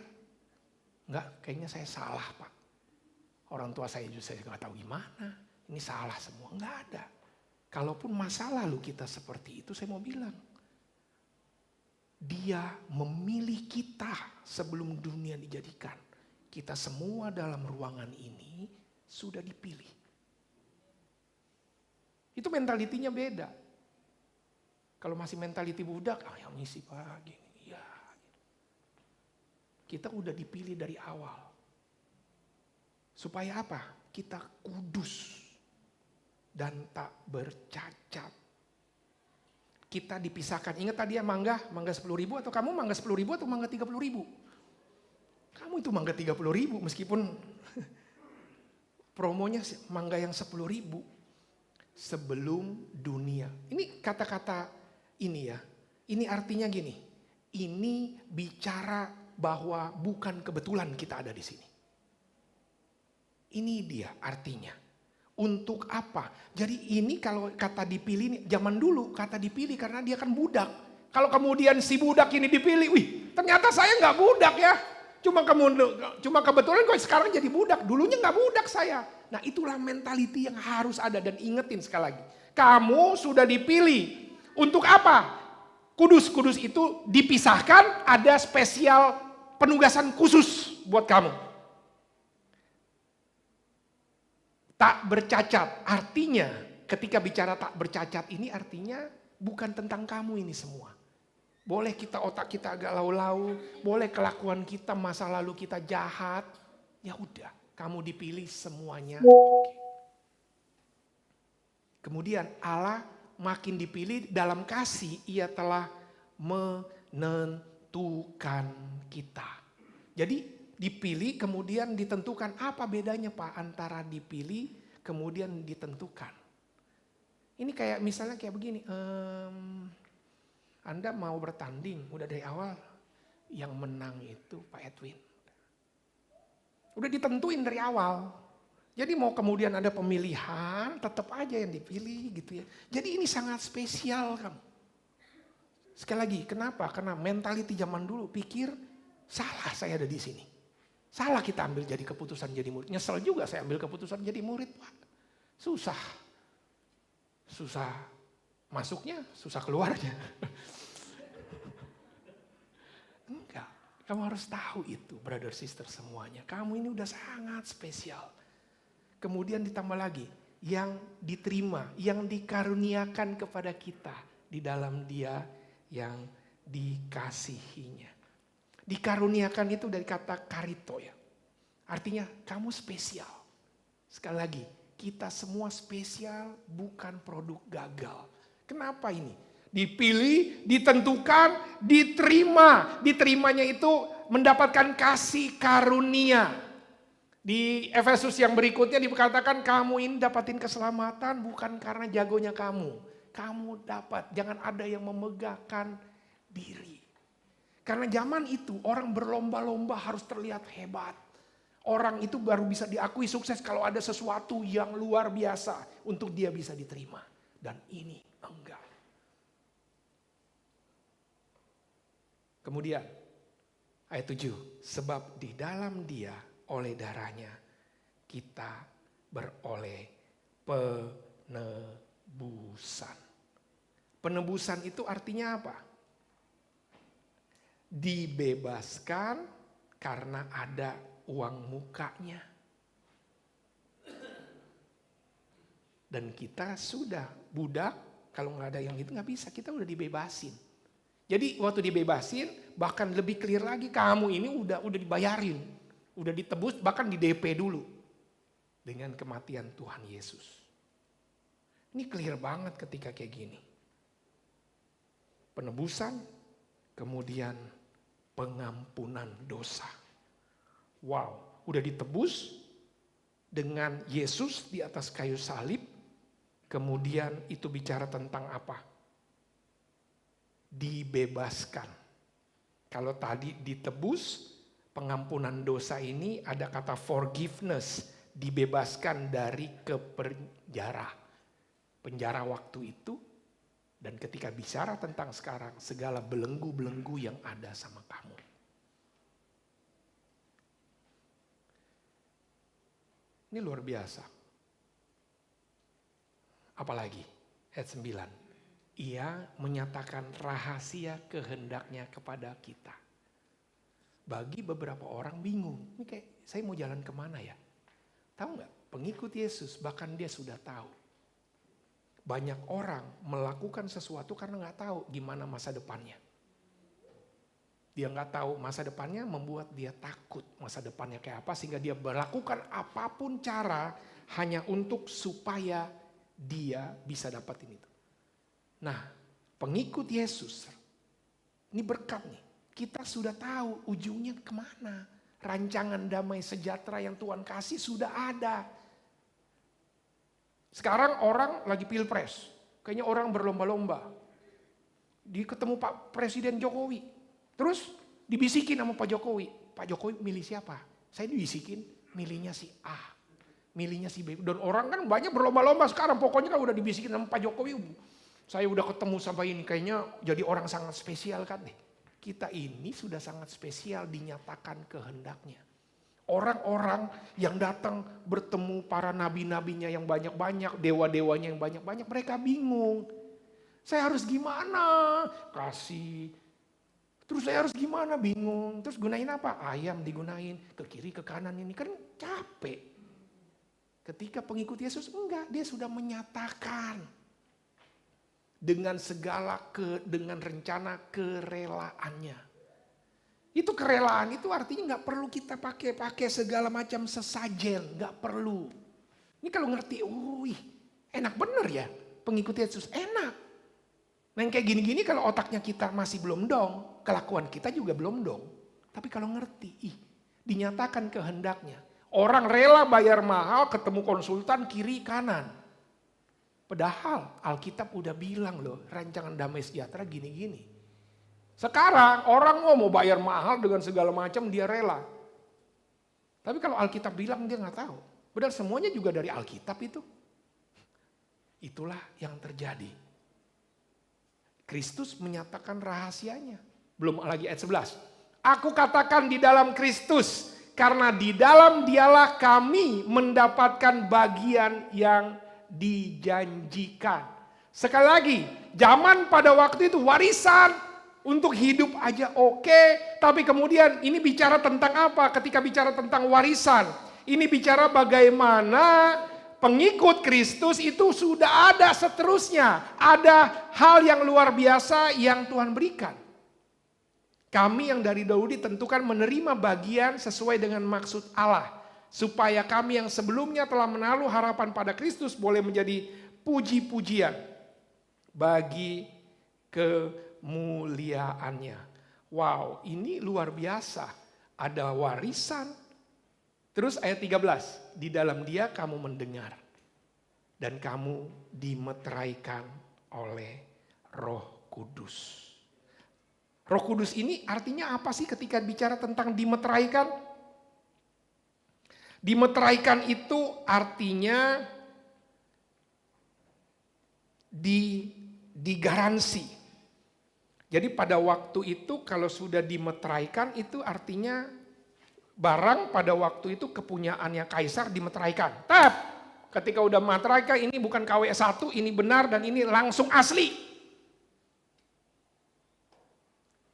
kayaknya saya salah Pak. Orang tua saya juga saya nggak tahu gimana. Ini salah semua, nggak ada. Kalaupun masa lalu kita seperti itu, saya mau bilang. Dia memilih kita sebelum dunia dijadikan. Kita semua dalam ruangan ini sudah dipilih. Itu mentalitinya beda. Kalau masih mentaliti budak, yang ngisi Pak gini. Ya. Kita udah dipilih dari awal. Supaya apa? Kita kudus dan tak bercacat. Kita dipisahkan. Ingat tadi ya mangga 10.000 atau kamu mangga 10.000 atau mangga 30.000? Kamu itu mangga 30.000 meskipun promonya mangga yang 10.000 sebelum dunia. Ini kata-kata ini ya. Ini artinya gini. Ini bicara bahwa bukan kebetulan kita ada di sini. Ini dia artinya. Untuk apa? Jadi ini kalau kata dipilih, zaman dulu kata dipilih karena dia kan budak. Kalau kemudian si budak ini dipilih, ternyata saya nggak budak ya. Cuma kebetulan kok sekarang jadi budak. Dulunya nggak budak saya. Nah itulah mentality yang harus ada. Dan ingetin sekali lagi. Kamu sudah dipilih. Untuk apa? Kudus itu dipisahkan. Ada spesial penugasan khusus buat kamu. Tak bercacat. Artinya ketika bicara tak bercacat ini artinya bukan tentang kamu ini semua. Boleh otak kita agak lau-lau, boleh kelakuan kita masa lalu kita jahat. Ya udah, kamu dipilih semuanya. Oke. Kemudian Allah makin dipilih dalam kasih, Ia telah menentukan kita. Jadi dipilih kemudian ditentukan. Apa bedanya Pak antara dipilih kemudian ditentukan? Ini kayak misalnya kayak begini. Anda mau bertanding, udah dari awal yang menang itu Pak Edwin. Udah ditentuin dari awal. Jadi mau kemudian ada pemilihan, tetap aja yang dipilih gitu ya. Jadi ini sangat spesial kamu. Sekali lagi, kenapa? Karena mentality zaman dulu pikir salah saya ada di sini. Salah kita ambil jadi keputusan jadi murid. Nyesel juga saya ambil keputusan jadi murid Pak. Susah masuknya, susah keluarnya. Enggak, kamu harus tahu itu brother sister semuanya. Kamu ini udah sangat spesial. Kemudian ditambah lagi, yang diterima, yang dikaruniakan kepada kita di dalam Dia yang dikasihinya. Dikaruniakan itu dari kata karito ya. Artinya kamu spesial. Sekali lagi, kita semua spesial bukan produk gagal. Kenapa ini? Dipilih, ditentukan, diterima. Diterimanya itu mendapatkan kasih karunia. Di Efesus yang berikutnya dikatakan kamu ini dapatin keselamatan bukan karena jagonya kamu. Kamu dapat, jangan ada yang memegahkan diri. Karena zaman itu orang berlomba-lomba harus terlihat hebat. Orang itu baru bisa diakui sukses kalau ada sesuatu yang luar biasa untuk dia bisa diterima. Dan ini enggak. Kemudian ayat 7, sebab di dalam dia oleh darahnya kita beroleh penebusan. Penebusan itu artinya apa? Dibebaskan karena ada uang mukanya. Dan kita sudah budak, kalau nggak ada yang itu nggak bisa, kita udah dibebasin. Jadi waktu dibebasin, bahkan lebih clear lagi, kamu ini udah dibayarin, udah ditebus, bahkan di DP dulu dengan kematian Tuhan Yesus. Ini clear banget ketika kayak gini. Penebusan, kemudian pengampunan dosa. Wow, udah ditebus dengan Yesus di atas kayu salib. Kemudian itu bicara tentang apa? Dibebaskan. Kalau tadi ditebus, pengampunan dosa ini ada kata forgiveness. Dibebaskan dari kepenjara. Penjara waktu itu. Dan ketika bicara tentang sekarang, segala belenggu-belenggu yang ada sama kamu. Ini luar biasa. Apalagi ayat 9. Ia menyatakan rahasia kehendaknya kepada kita. Bagi beberapa orang bingung. Ini kayak saya mau jalan kemana ya? Tahu nggak? Pengikut Yesus bahkan dia sudah tahu. Banyak orang melakukan sesuatu karena nggak tahu gimana masa depannya. Dia nggak tahu masa depannya membuat dia takut masa depannya kayak apa. Sehingga dia melakukan apapun cara hanya untuk supaya dia bisa dapatin itu. Nah, pengikut Yesus, ini berkat nih. Kita sudah tahu ujungnya kemana. Rancangan damai sejahtera yang Tuhan kasih sudah ada. Sekarang orang lagi pilpres. Kayaknya orang berlomba-lomba. Dia ketemu Pak Presiden Jokowi. Terus dibisikin sama Pak Jokowi. Pak Jokowi milih siapa? Saya dibisikin milihnya si A. Milihnya si B. Dan orang kan banyak berlomba-lomba sekarang. Pokoknya kan udah dibisikin sama Pak Jokowi. Saya udah ketemu sampai ini. Kayaknya jadi orang sangat spesial kan nih. Kita ini sudah sangat spesial dinyatakan kehendaknya. Orang-orang yang datang bertemu para nabi-nabinya yang banyak-banyak, dewa-dewanya yang banyak-banyak, mereka bingung. Saya harus gimana? Kasih. Terus saya harus gimana? Bingung. Terus gunain apa? Ayam digunain. Ke kiri, ke kanan ini. Kan capek. Ketika pengikut Yesus, enggak. Dia sudah menyatakan. Dengan segala dengan rencana kerelaannya. Itu kerelaan itu artinya nggak perlu kita pakai segala macam sesajen, nggak perlu. Ini kalau ngerti, enak bener ya pengikut Yesus, enak. Nah yang kayak gini-gini kalau otaknya kita masih belum dong, kelakuan kita juga belum dong. Tapi kalau ngerti, dinyatakan kehendaknya. Orang rela bayar mahal ketemu konsultan kiri kanan. Padahal Alkitab udah bilang loh, rancangan damai sejahtera gini-gini. Sekarang orang mau bayar mahal dengan segala macam dia rela. Tapi kalau Alkitab bilang dia nggak tahu. Padahal semuanya juga dari Alkitab itu. Itulah yang terjadi. Kristus menyatakan rahasianya. Belum lagi ayat 11. Aku katakan di dalam Kristus. Karena di dalam dialah kami mendapatkan bagian yang dijanjikan. Sekali lagi, zaman pada waktu itu warisan. Untuk hidup aja oke, tapi kemudian ini bicara tentang apa? Ketika bicara tentang warisan, ini bicara bagaimana pengikut Kristus itu sudah ada seterusnya. Ada hal yang luar biasa yang Tuhan berikan. Kami yang dari dahulu ditentukan menerima bagian sesuai dengan maksud Allah. Supaya kami yang sebelumnya telah menaruh harapan pada Kristus boleh menjadi puji-pujian bagi kemuliaannya. Wow, ini luar biasa. ada warisan. Terus ayat 13, di dalam dia kamu mendengar dan kamu dimeteraikan oleh Roh Kudus. Roh Kudus ini artinya apa sih ketika bicara tentang dimeteraikan? Dimeteraikan itu artinya digaransi. Jadi pada waktu itu kalau sudah dimeteraikan itu artinya barang pada waktu itu kepunyaannya kaisar dimeteraikan. Ketika udah meteraikan ini bukan KW1, ini benar dan ini langsung asli.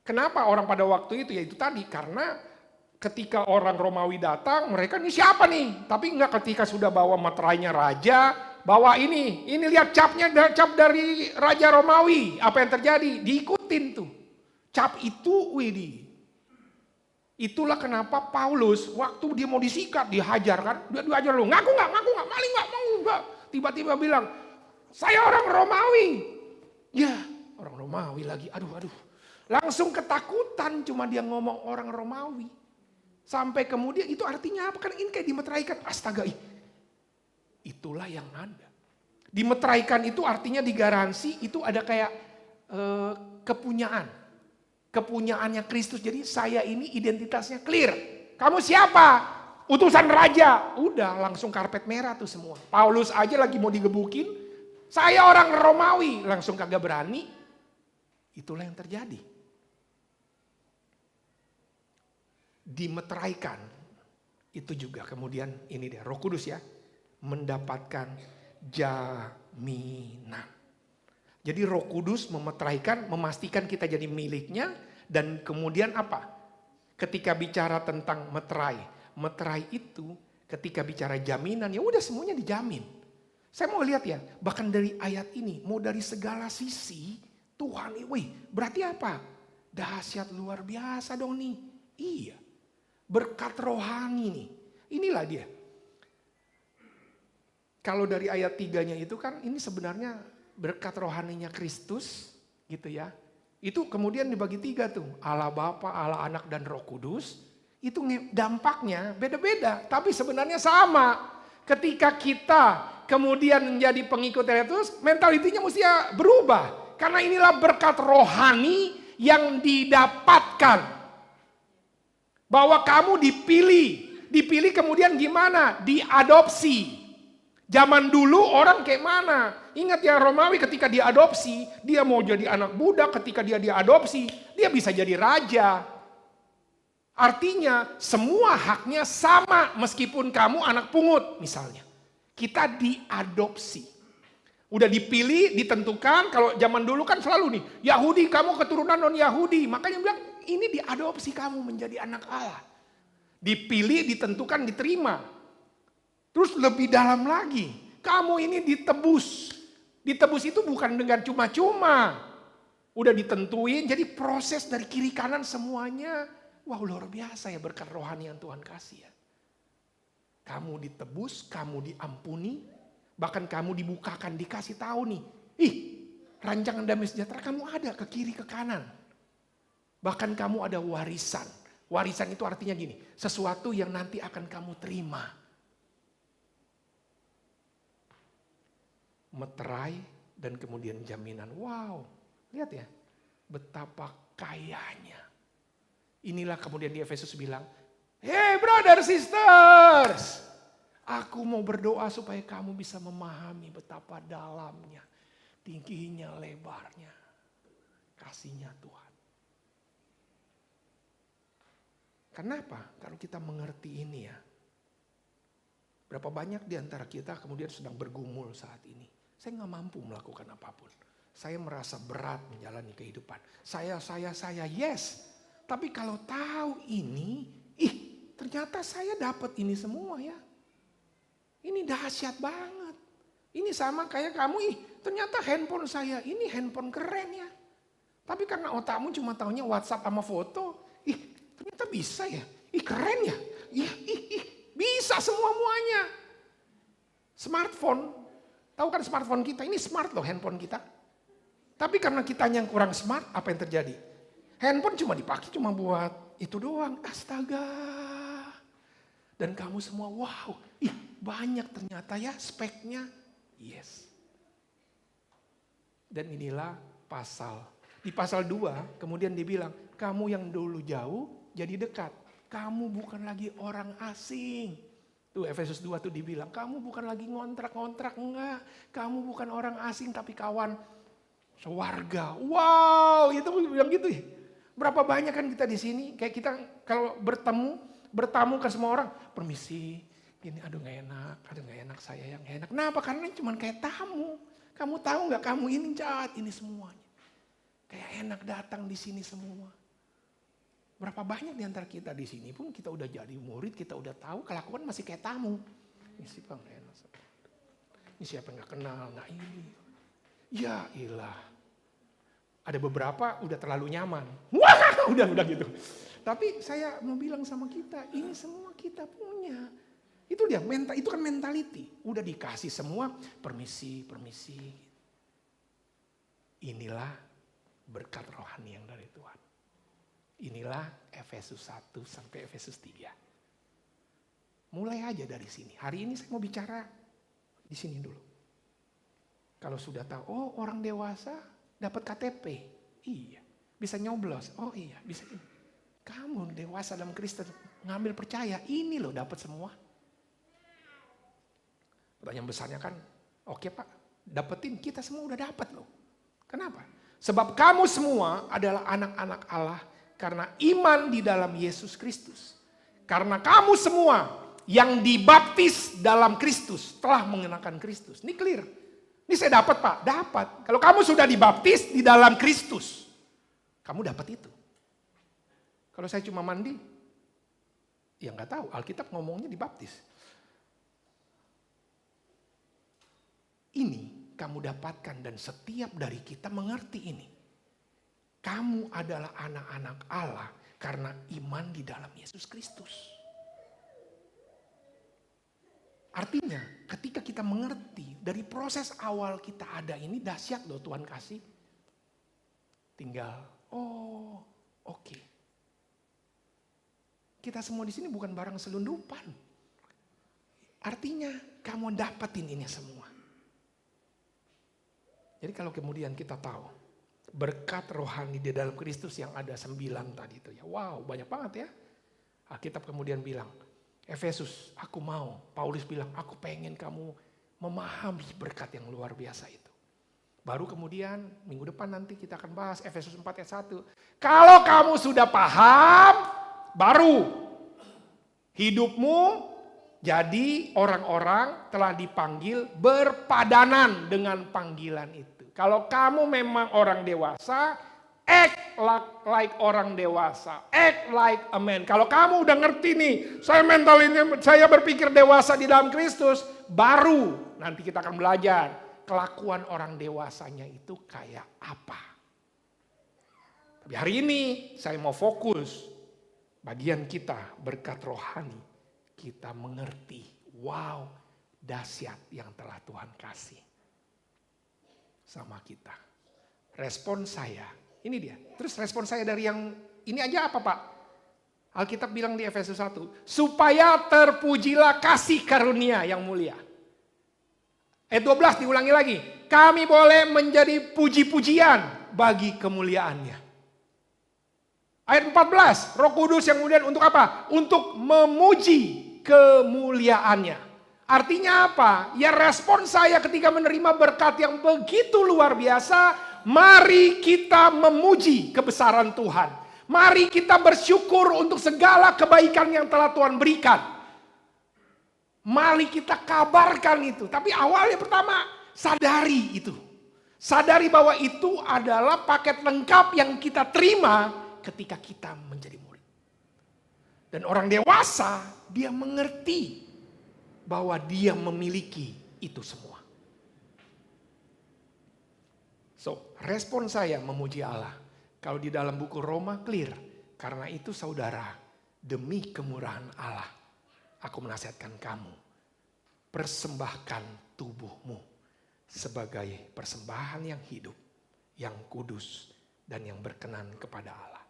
Kenapa orang pada waktu itu? Ya itu tadi, karena ketika orang Romawi datang, mereka ini siapa nih? Tapi enggak, ketika sudah bawa meterainya raja, bawa ini lihat capnya, cap dari Raja Romawi. Apa yang terjadi? Diikutin tuh. Cap itu, widih. Itulah kenapa Paulus waktu dia mau disikat, dihajar kan. Dia dihajar lu, ngaku nggak, maling nggak, mau nggak. Tiba-tiba bilang, saya orang Romawi. Ya, orang Romawi lagi, aduh. Langsung ketakutan cuma dia ngomong orang Romawi. Sampai kemudian itu artinya apa? Kan ini kayak dimeteraikan, astaga. Itulah yang ada. Dimeteraikan itu artinya digaransi, itu ada kayak kepunyaan. Kepunyaannya Kristus. Jadi saya ini identitasnya clear. Kamu siapa? Utusan raja. Udah langsung karpet merah tuh semua. Paulus aja lagi mau digebukin. Saya orang Romawi. Langsung kagak berani. Itulah yang terjadi. Dimeteraikan. Itu juga kemudian ini dia Roh Kudus ya. Mendapatkan jaminan. Jadi Roh Kudus memeteraikan, memastikan kita jadi miliknya. Dan kemudian apa? Ketika bicara tentang meterai itu ketika bicara jaminan, ya udah semuanya dijamin. Saya mau lihat ya, bahkan dari ayat ini, mau dari segala sisi, Tuhan, berarti apa? Dahsyat luar biasa dong nih. Iya, berkat rohani nih. Inilah dia. Kalau dari ayat 3-nya itu kan ini sebenarnya berkat rohaninya Kristus gitu ya. Itu kemudian dibagi 3 tuh. Allah Bapa, Allah Anak dan Roh Kudus. Itu dampaknya beda-beda. Tapi sebenarnya sama. Ketika kita kemudian menjadi pengikut Kristus, mentalitinya mesti berubah. Karena inilah berkat rohani yang didapatkan. Bahwa kamu dipilih. Dipilih kemudian gimana? Diadopsi. Zaman dulu orang kayak mana? Ingat ya Romawi ketika diadopsi, dia mau jadi anak budak, ketika dia diadopsi, dia bisa jadi raja. Artinya semua haknya sama meskipun kamu anak pungut misalnya. Kita diadopsi. Udah dipilih, ditentukan, kalau zaman dulu kan selalu nih, Yahudi kamu keturunan non-Yahudi. Makanya bilang ini diadopsi kamu menjadi anak Allah. Dipilih, ditentukan, diterima. Terus lebih dalam lagi, kamu ini ditebus. Ditebus itu bukan dengan cuma-cuma. Udah ditentuin, jadi proses dari kiri kanan semuanya. Wah luar biasa ya berkat rohani yang Tuhan kasih ya. Kamu ditebus, kamu diampuni, bahkan kamu dibukakan, dikasih tahu nih. Rancangan damai sejahtera kamu ada ke kiri ke kanan. Bahkan kamu ada warisan. Warisan itu artinya gini, sesuatu yang nanti akan kamu terima. Meterai dan kemudian jaminan. Wow, lihat ya betapa kayanya. Inilah kemudian di Efesus bilang, hey brother sisters, aku mau berdoa supaya kamu bisa memahami betapa dalamnya, tingginya, lebarnya, kasihnya Tuhan. Kenapa? Kalau kita mengerti ini ya, berapa banyak di antara kita kemudian sedang bergumul saat ini. Saya nggak mampu melakukan apapun. Saya merasa berat menjalani kehidupan. Saya, yes. Tapi kalau tahu ini, ternyata saya dapat ini semua ya. Ini dahsyat banget. Ini sama kayak kamu, ternyata handphone saya, ini handphone keren ya. Tapi karena otakmu cuma taunya WhatsApp sama foto, ternyata bisa ya. Keren ya. Bisa semuanya. Smartphone. Tahu kan smartphone kita, ini smart loh handphone kita. Tapi karena kita yang kurang smart, apa yang terjadi? Handphone cuma dipakai cuma buat itu doang. Astaga. Dan kamu semua, wow, ih banyak ternyata ya speknya. Yes. Dan inilah pasal. Di pasal 2 kemudian dibilang, kamu yang dulu jauh jadi dekat. Kamu bukan lagi orang asing. Tuh Efesus 2 tuh dibilang, kamu bukan lagi ngontrak-ngontrak, enggak. Kamu bukan orang asing tapi kawan sewarga. Wow, itu bilang gitu ya. Berapa banyak kan kita di sini, kayak kita kalau bertamu ke semua orang, permisi, gini, aduh gak enak saya yang gak enak. Kenapa? Karena cuma kayak tamu. Kamu tahu gak kamu ini jahat, ini semuanya. Kayak enak datang di sini semua. Berapa banyak di antara kita di sini pun kita udah jadi murid, kita udah tahu kelakuan masih kayak tamu. Ini siapa gak enak? Ini siapa yang gak kenal? Nah ini. Ya ilah. Ada beberapa udah terlalu nyaman. Wah, udah gitu. Tapi saya mau bilang sama kita, ini semua kita punya. Itu dia, itu kan mentality. Udah dikasih semua, permisi. Inilah berkat rohani yang dari Tuhan. Inilah Efesus 1 sampai Efesus 3. Mulai aja dari sini. Hari ini saya mau bicara di sini dulu. Kalau sudah tahu, oh orang dewasa dapat KTP. Iya. Bisa nyoblos. Oh iya, bisa ini. Kamu dewasa dalam Kristen ngambil percaya, ini loh dapat semua. Pertanyaan besarnya kan, oke Pak, dapetin, kita semua udah dapat loh. Kenapa? Sebab kamu semua adalah anak-anak Allah karena iman di dalam Yesus Kristus. Karena kamu semua yang dibaptis dalam Kristus telah mengenakan Kristus. Ini clear. Ini saya dapat Pak, dapat. Kalau kamu sudah dibaptis di dalam Kristus, kamu dapat itu. Kalau saya cuma mandi, ya nggak tahu. Alkitab ngomongnya dibaptis. Ini kamu dapatkan dan setiap dari kita mengerti ini. Kamu adalah anak-anak Allah karena iman di dalam Yesus Kristus. Artinya ketika kita mengerti dari proses awal kita ada ini dahsyat loh Tuhan kasih. Tinggal, oke. Kita semua di sini bukan barang selundupan. Artinya kamu dapatin ini semua. Jadi kalau kemudian kita tahu berkat rohani di dalam Kristus yang ada 9 tadi itu ya. Wow, banyak banget ya. Alkitab kemudian bilang, Efesus, aku mau. Paulus bilang, aku pengen kamu memahami berkat yang luar biasa itu. Baru kemudian minggu depan nanti kita akan bahas Efesus 4 ayat 1. Kalau kamu sudah paham, baru hidupmu jadi orang-orang telah dipanggil berpadanan dengan panggilan itu. Kalau kamu memang orang dewasa, act like orang dewasa. Act like a man. Kalau kamu udah ngerti nih, saya mental ini, saya berpikir dewasa di dalam Kristus, baru nanti kita akan belajar kelakuan orang dewasanya itu kayak apa. Tapi hari ini saya mau fokus bagian kita berkat rohani. Kita mengerti, wow, dahsyat yang telah Tuhan kasih sama kita. Respon saya, ini dia. Terus respon saya dari yang ini aja apa Pak? Alkitab bilang di Efesus 1, supaya terpujilah kasih karunia yang mulia. Ayat 12 diulangi lagi. Kami boleh menjadi puji-pujian bagi kemuliaannya. Ayat 14, Roh Kudus yang kemudian untuk apa? Untuk memuji kemuliaannya. Artinya apa? Ya respon saya ketika menerima berkat yang begitu luar biasa, mari kita memuji kebesaran Tuhan. Mari kita bersyukur untuk segala kebaikan yang telah Tuhan berikan. Mari kita kabarkan itu. Tapi awalnya pertama, sadari itu. Sadari bahwa itu adalah paket lengkap yang kita terima ketika kita menjadi murid. Dan orang dewasa, dia mengerti bahwa dia memiliki itu semua. So, respon saya memuji Allah. Kalau di dalam buku Roma clear. Karena itu saudara, demi kemurahan Allah, aku menasihatkan kamu, persembahkan tubuhmu sebagai persembahan yang hidup, yang kudus, dan yang berkenan kepada Allah.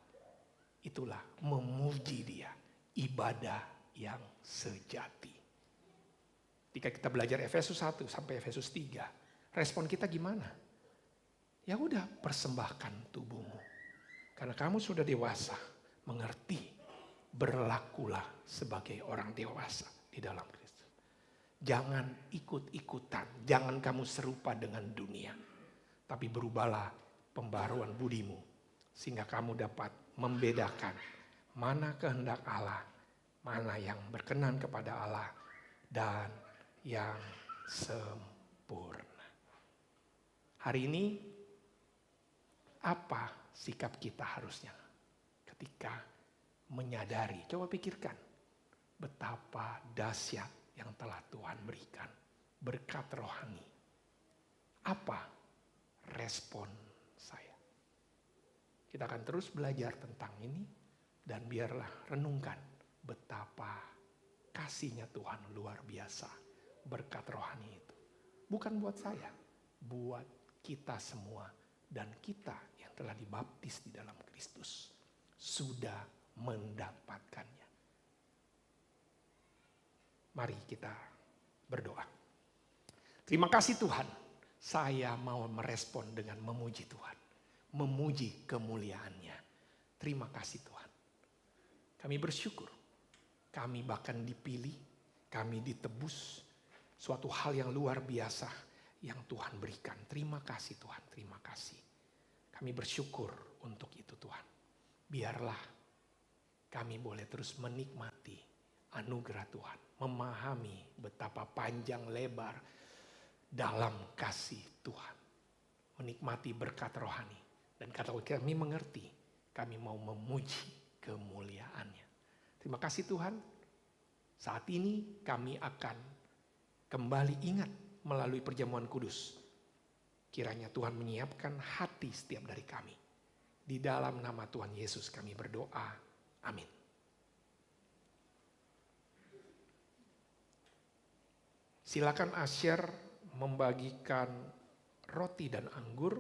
Itulah memuji Dia, ibadah yang sejati. Ketika kita belajar Efesus 1 sampai Efesus 3, respon kita gimana? Ya udah, persembahkan tubuhmu. Karena kamu sudah dewasa, mengerti, berlakulah sebagai orang dewasa di dalam Kristus. Jangan ikut-ikutan, jangan kamu serupa dengan dunia. Tapi berubahlah pembaruan budimu, sehingga kamu dapat membedakan mana kehendak Allah, mana yang berkenan kepada Allah, dan yang sempurna. Hari ini, apa sikap kita harusnya ketika menyadari, coba pikirkan betapa dahsyat yang telah Tuhan berikan, berkat rohani. Apa respon saya? Kita akan terus belajar tentang ini dan biarlah renungkan betapa kasihnya Tuhan luar biasa, berkat rohani itu. Bukan buat saya, buat kita semua dan kita yang telah dibaptis di dalam Kristus sudah mendapatkannya. Mari kita berdoa. Terima kasih Tuhan, saya mau merespon dengan memuji Tuhan. Memuji kemuliaan-Nya. Terima kasih Tuhan. Kami bersyukur, kami bahkan dipilih, kami ditebus. Suatu hal yang luar biasa yang Tuhan berikan. Terima kasih Tuhan, terima kasih. Kami bersyukur untuk itu Tuhan. Biarlah kami boleh terus menikmati anugerah Tuhan, memahami betapa panjang lebar dalam kasih Tuhan, menikmati berkat rohani, dan kalau kami mengerti, kami mau memuji kemuliaan-Nya. Terima kasih Tuhan. Saat ini kami akan kembali ingat melalui perjamuan kudus. Kiranya Tuhan menyiapkan hati setiap dari kami. Di dalam nama Tuhan Yesus kami berdoa. Amin. Silakan Asher membagikan roti dan anggur.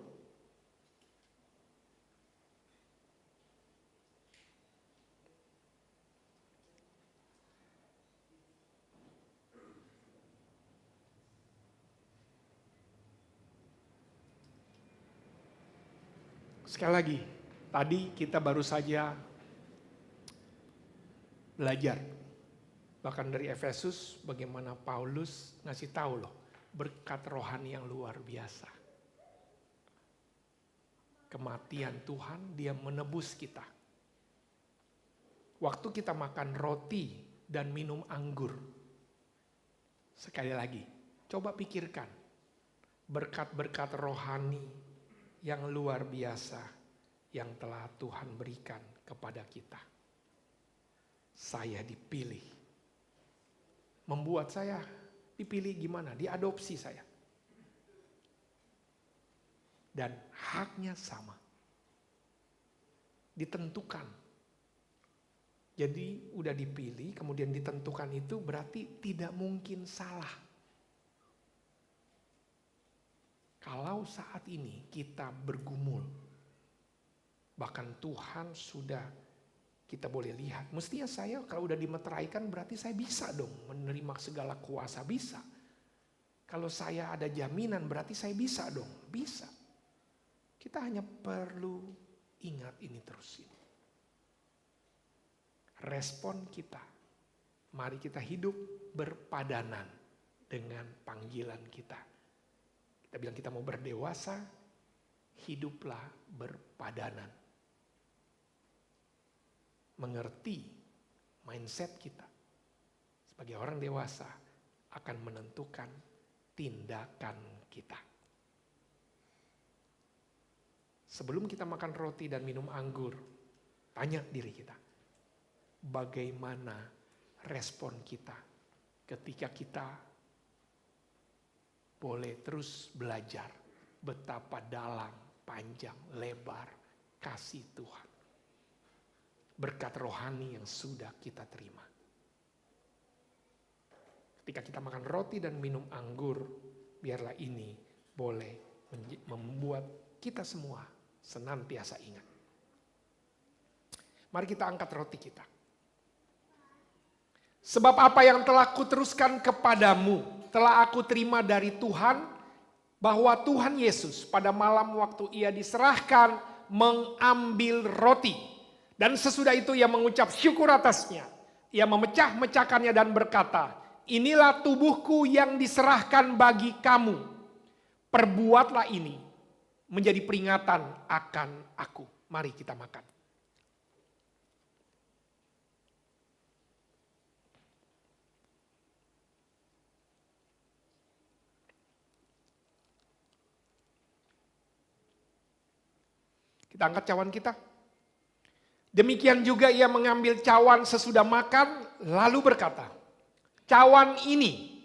Sekali lagi, tadi kita baru saja belajar. Bahkan dari Efesus bagaimana Paulus ngasih tahu loh, berkat rohani yang luar biasa. Kematian Tuhan, Dia menebus kita. Waktu kita makan roti dan minum anggur. Sekali lagi, coba pikirkan berkat-berkat rohani yang luar biasa yang telah Tuhan berikan kepada kita. Saya dipilih. Membuat saya dipilih gimana? Diadopsi saya. Dan haknya sama. Ditentukan. Jadi udah dipilih, kemudian ditentukan itu berarti tidak mungkin salah. Kalau saat ini kita bergumul, bahkan Tuhan sudah, kita boleh lihat, mestinya saya kalau udah dimeteraikan berarti saya bisa dong menerima segala kuasa, bisa. Kalau saya ada jaminan berarti saya bisa dong, bisa. Kita hanya perlu ingat ini terus. Respon kita, mari kita hidup berpadanan dengan panggilan kita. Kita bilang kita mau berdewasa, hiduplah berpadanan. Mengerti mindset kita sebagai orang dewasa akan menentukan tindakan kita. Sebelum kita makan roti dan minum anggur, tanya diri kita, bagaimana respon kita ketika kita boleh terus belajar betapa dalam, panjang, lebar kasih Tuhan. Berkat rohani yang sudah kita terima. Ketika kita makan roti dan minum anggur, biarlah ini boleh membuat kita semua senantiasa ingat. Mari kita angkat roti kita. Sebab apa yang telah kuteruskan kepadamu, telah aku terima dari Tuhan, bahwa Tuhan Yesus pada malam waktu ia diserahkan mengambil roti. Dan sesudah itu ia mengucap syukur atasnya. Ia memecah-mecahkannya dan berkata, inilah tubuhku yang diserahkan bagi kamu. Perbuatlah ini menjadi peringatan akan aku. Mari kita makan. Kita angkat cawan kita. Demikian juga ia mengambil cawan sesudah makan, lalu berkata, cawan ini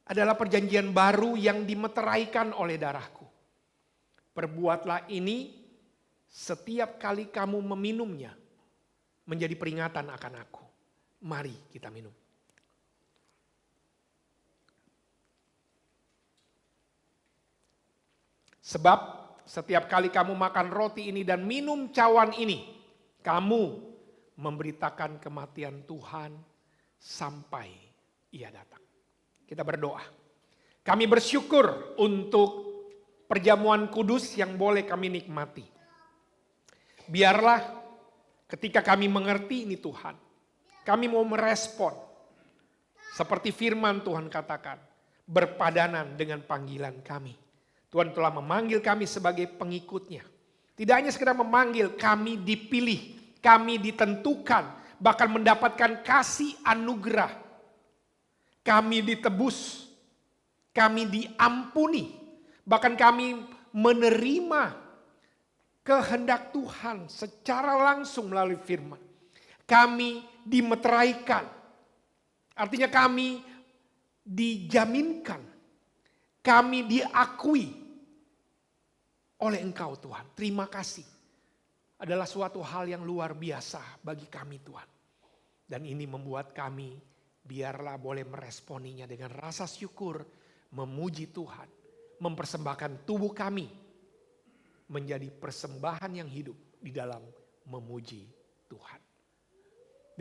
adalah perjanjian baru yang dimeteraikan oleh darahku. Perbuatlah ini setiap kali kamu meminumnya, menjadi peringatan akan aku. Mari kita minum. Sebab setiap kali kamu makan roti ini dan minum cawan ini, kamu memberitakan kematian Tuhan sampai ia datang. Kita berdoa. Kami bersyukur untuk perjamuan kudus yang boleh kami nikmati. Biarlah ketika kami mengerti ini Tuhan, kami mau merespon seperti firman Tuhan katakan, berpadanan dengan panggilan kami. Tuhan telah memanggil kami sebagai pengikutnya. Tidak hanya sekedar memanggil, kami dipilih, kami ditentukan, bahkan mendapatkan kasih anugerah. Kami ditebus, kami diampuni, bahkan kami menerima kehendak Tuhan secara langsung melalui firman. Kami dimeteraikan, artinya kami dijaminkan, kami diakui oleh Engkau Tuhan. Terima kasih. Adalah suatu hal yang luar biasa bagi kami Tuhan. Dan ini membuat kami biarlah boleh meresponinya dengan rasa syukur, memuji Tuhan, mempersembahkan tubuh kami menjadi persembahan yang hidup di dalam memuji Tuhan.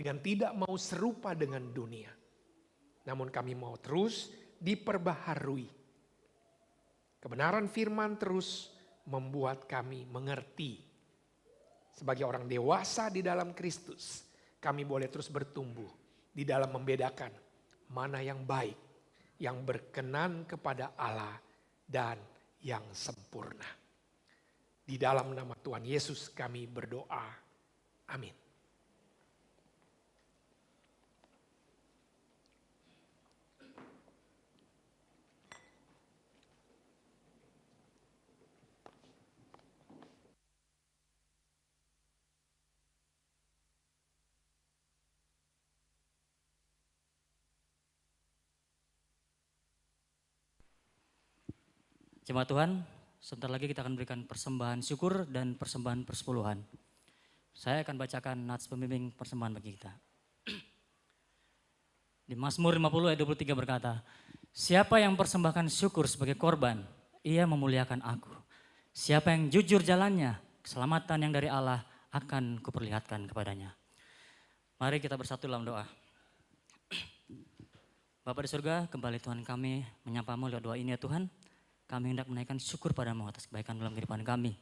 Dengan tidak mau serupa dengan dunia, namun kami mau terus diperbaharui. Kebenaran firman terus membuat kami mengerti. Sebagai orang dewasa di dalam Kristus, kami boleh terus bertumbuh di dalam membedakan mana yang baik, yang berkenan kepada Allah, dan yang sempurna. Di dalam nama Tuhan Yesus kami berdoa. Amin. Jemaat Tuhan, sebentar lagi kita akan berikan persembahan syukur dan persembahan persepuluhan. Saya akan bacakan nats pembimbing persembahan bagi kita. Di Mazmur 50 ayat 23 berkata, siapa yang persembahkan syukur sebagai korban, ia memuliakan aku. Siapa yang jujur jalannya, keselamatan yang dari Allah akan kuperlihatkan kepadanya. Mari kita bersatu dalam doa. Bapa di surga, kembali Tuhan kami menyapamu lewat doa ini ya Tuhan. Kami hendak menaikkan syukur padamu atas kebaikan dalam kehidupan kami.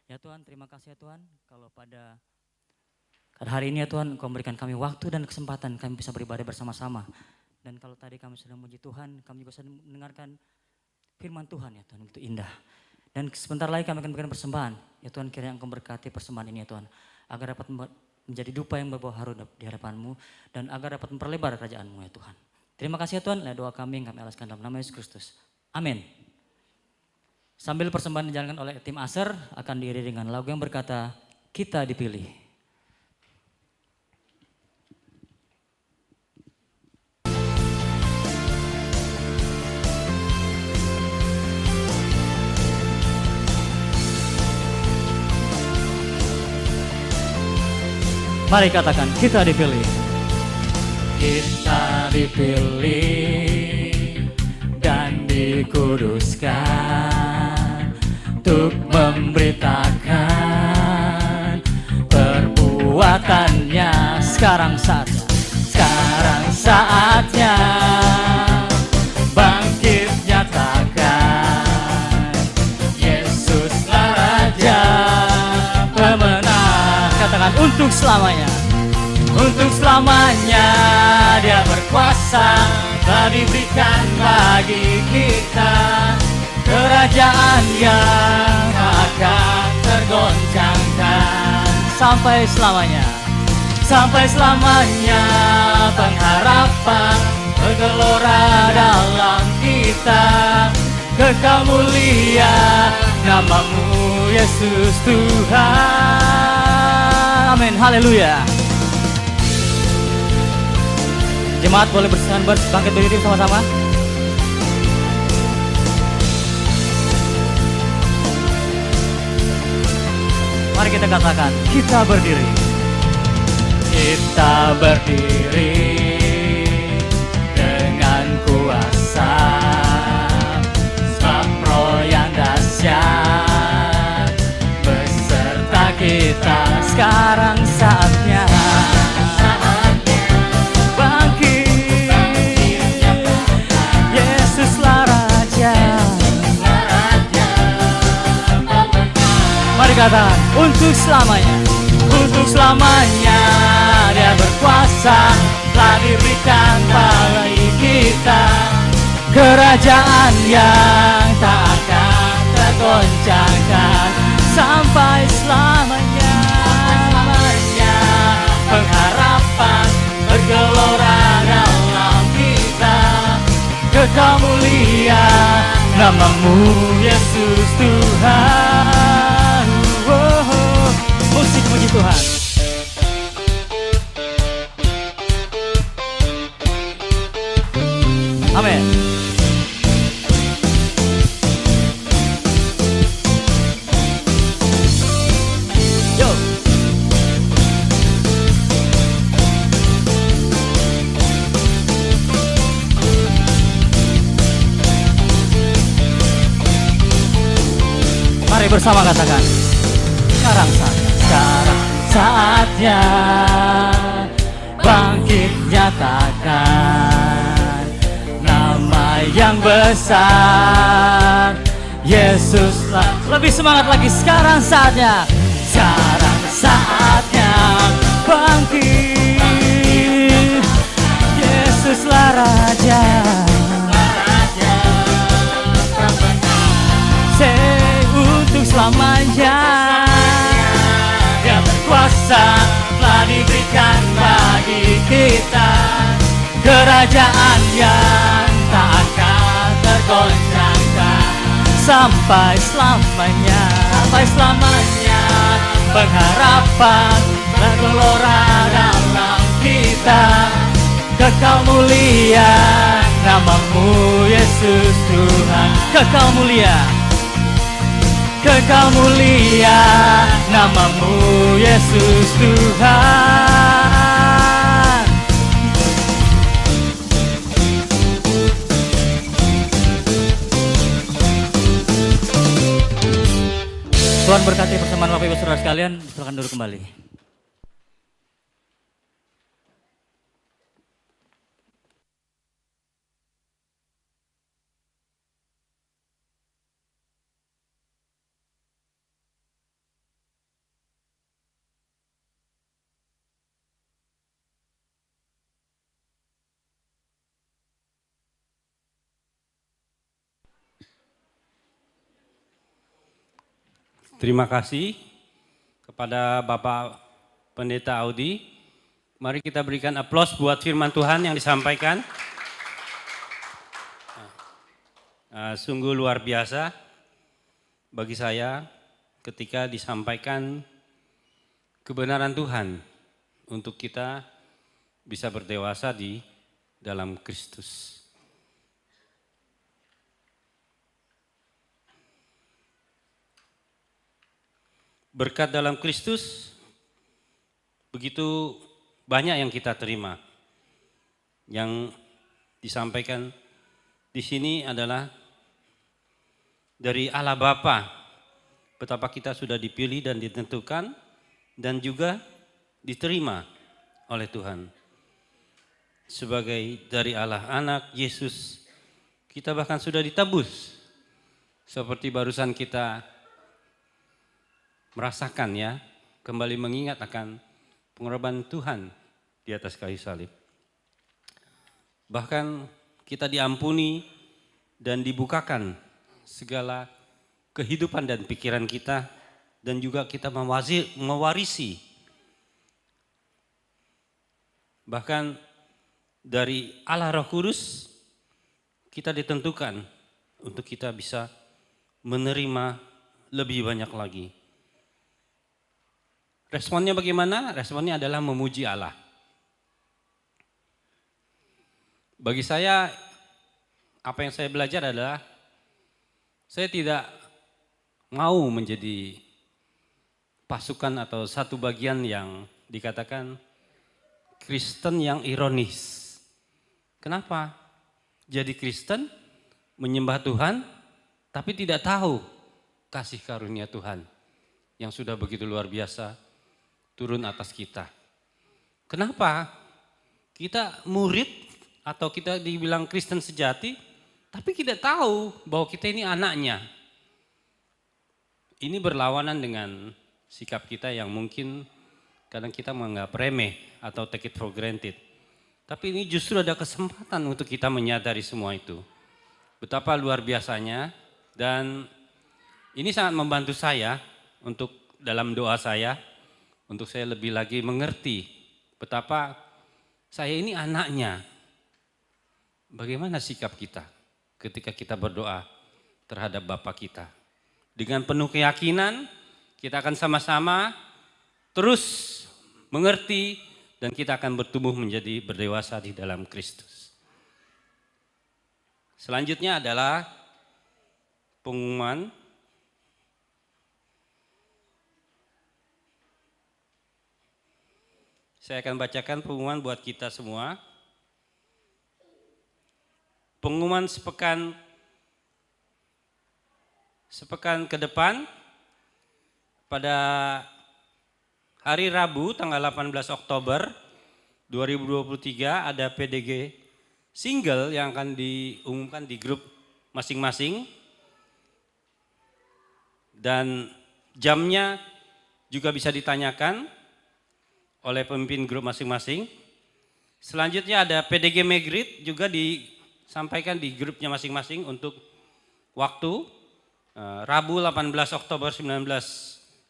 Ya Tuhan, terima kasih ya Tuhan. Kalau pada hari ini ya Tuhan, Engkau memberikan kami waktu dan kesempatan kami bisa beribadah bersama-sama. Dan kalau tadi kami sudah memuji Tuhan, kami juga sudah mendengarkan firman Tuhan ya Tuhan, begitu indah. Dan sebentar lagi kami akan berikan persembahan. Ya Tuhan, kiranya Engkau berkati persembahan ini ya Tuhan. Agar dapat menjadi dupa yang berbau harum di hadapan-Mu. Dan agar dapat memperlebar kerajaan-Mu ya Tuhan. Terima kasih ya Tuhan, doa kami yang kami alaskan dalam nama Yesus Kristus. Amin. Sambil persembahan dijalankan oleh tim Aser, akan diiringi dengan lagu yang berkata, Kita Dipilih. Mari katakan, kita dipilih. Kita dipilih dan dikuduskan untuk memberitakan perbuatan kekuatannya. Sekarang saatnya, sekarang saatnya bangkit nyatakan, Yesuslah Raja pemenang. Katakan untuk selamanya. Untuk selamanya Dia berkuasa, telah diberikan bagi kita kerajaan yang tak akan tergoncangkan. Sampai selamanya, sampai selamanya pengharapan bergelora dalam kita. Kekal mulia namamu Yesus Tuhan. Amin, haleluya. Jemaat boleh bersihan bangkit berdiri sama-sama. Mari kita katakan, kita berdiri. Kita berdiri dengan kuasa, sebab Roh yang dahsyat beserta kita. Sekarang saatnya katakan untuk selamanya, untuk selamanya Dia berkuasa, telah diberikan bagi kita kerajaan yang tak akan tergoncangkan. Sampai selamanya, selamanya pengharapan bergelora dalam kita. Kekal mulia namamu Yesus Tuhan. Musik puji Tuhan. Amin. Yo. Mari bersama katakan, sekarang saatnya, sekarang saatnya bangkit nyatakan nama yang besar, Yesuslah. Lebih semangat lagi, sekarang saatnya, sekarang saatnya bangkit, Yesuslah Raja. Untuk selamanya Dia berkuasa, telah diberikan bagi kita kerajaan yang tak akan tergoncangkan. Sampai selamanya, sampai selamanya pengharapan bergelora dalam kita. Kekal mulia namamu Yesus Tuhan. Kekal mulia, kekal mulia namamu Yesus Tuhan. Tuhan berkati persembahan Bapak Ibu Saudara sekalian, silakan duduk kembali. Terima kasih kepada Bapak Pendeta Audi. Mari kita berikan aplaus buat firman Tuhan yang disampaikan. Sungguh luar biasa bagi saya ketika disampaikan kebenaran Tuhan untuk kita bisa berdewasa di dalam Kristus. Berkat dalam Kristus begitu banyak yang kita terima. Yang disampaikan di sini adalah dari Allah Bapa, betapa kita sudah dipilih dan ditentukan, dan juga diterima oleh Tuhan. Sebagai dari Allah anak Yesus, kita bahkan sudah ditebus. Seperti barusan kita merasakan ya, kembali mengingat akan pengorbanan Tuhan di atas kayu salib. Bahkan kita diampuni dan dibukakan segala kehidupan dan pikiran kita, dan juga kita mewarisi. Bahkan dari Allah Roh Kudus kita ditentukan untuk kita bisa menerima lebih banyak lagi. Responnya bagaimana? Responnya adalah memuji Allah. Bagi saya, apa yang saya belajar adalah saya tidak mau menjadi pasukan atau satu bagian yang dikatakan Kristen yang ironis. Kenapa? Jadi Kristen, menyembah Tuhan, tapi tidak tahu kasih karunia Tuhan yang sudah begitu luar biasa turun atas kita. Kenapa? Kita murid atau kita dibilang Kristen sejati, tapi tidak tahu bahwa kita ini anaknya. Ini berlawanan dengan sikap kita yang mungkin kadang kita menganggap remeh atau take it for granted. Tapi ini justru ada kesempatan untuk kita menyadari semua itu. Betapa luar biasanya, dan ini sangat membantu saya untuk dalam doa saya, untuk saya lebih lagi mengerti betapa saya ini anaknya. Bagaimana sikap kita ketika kita berdoa terhadap Bapa kita? Dengan penuh keyakinan kita akan sama-sama terus mengerti dan kita akan bertumbuh menjadi berdewasa di dalam Kristus. Selanjutnya adalah pengumuman. Saya akan bacakan pengumuman buat kita semua. Pengumuman sepekan ke depan, pada hari Rabu tanggal 18 Oktober 2023 ada PDG single yang akan diumumkan di grup masing-masing. Dan jamnya juga bisa ditanyakan oleh pemimpin grup masing-masing. Selanjutnya ada PDG Megrit juga disampaikan di grupnya masing-masing untuk waktu Rabu 18 Oktober 2023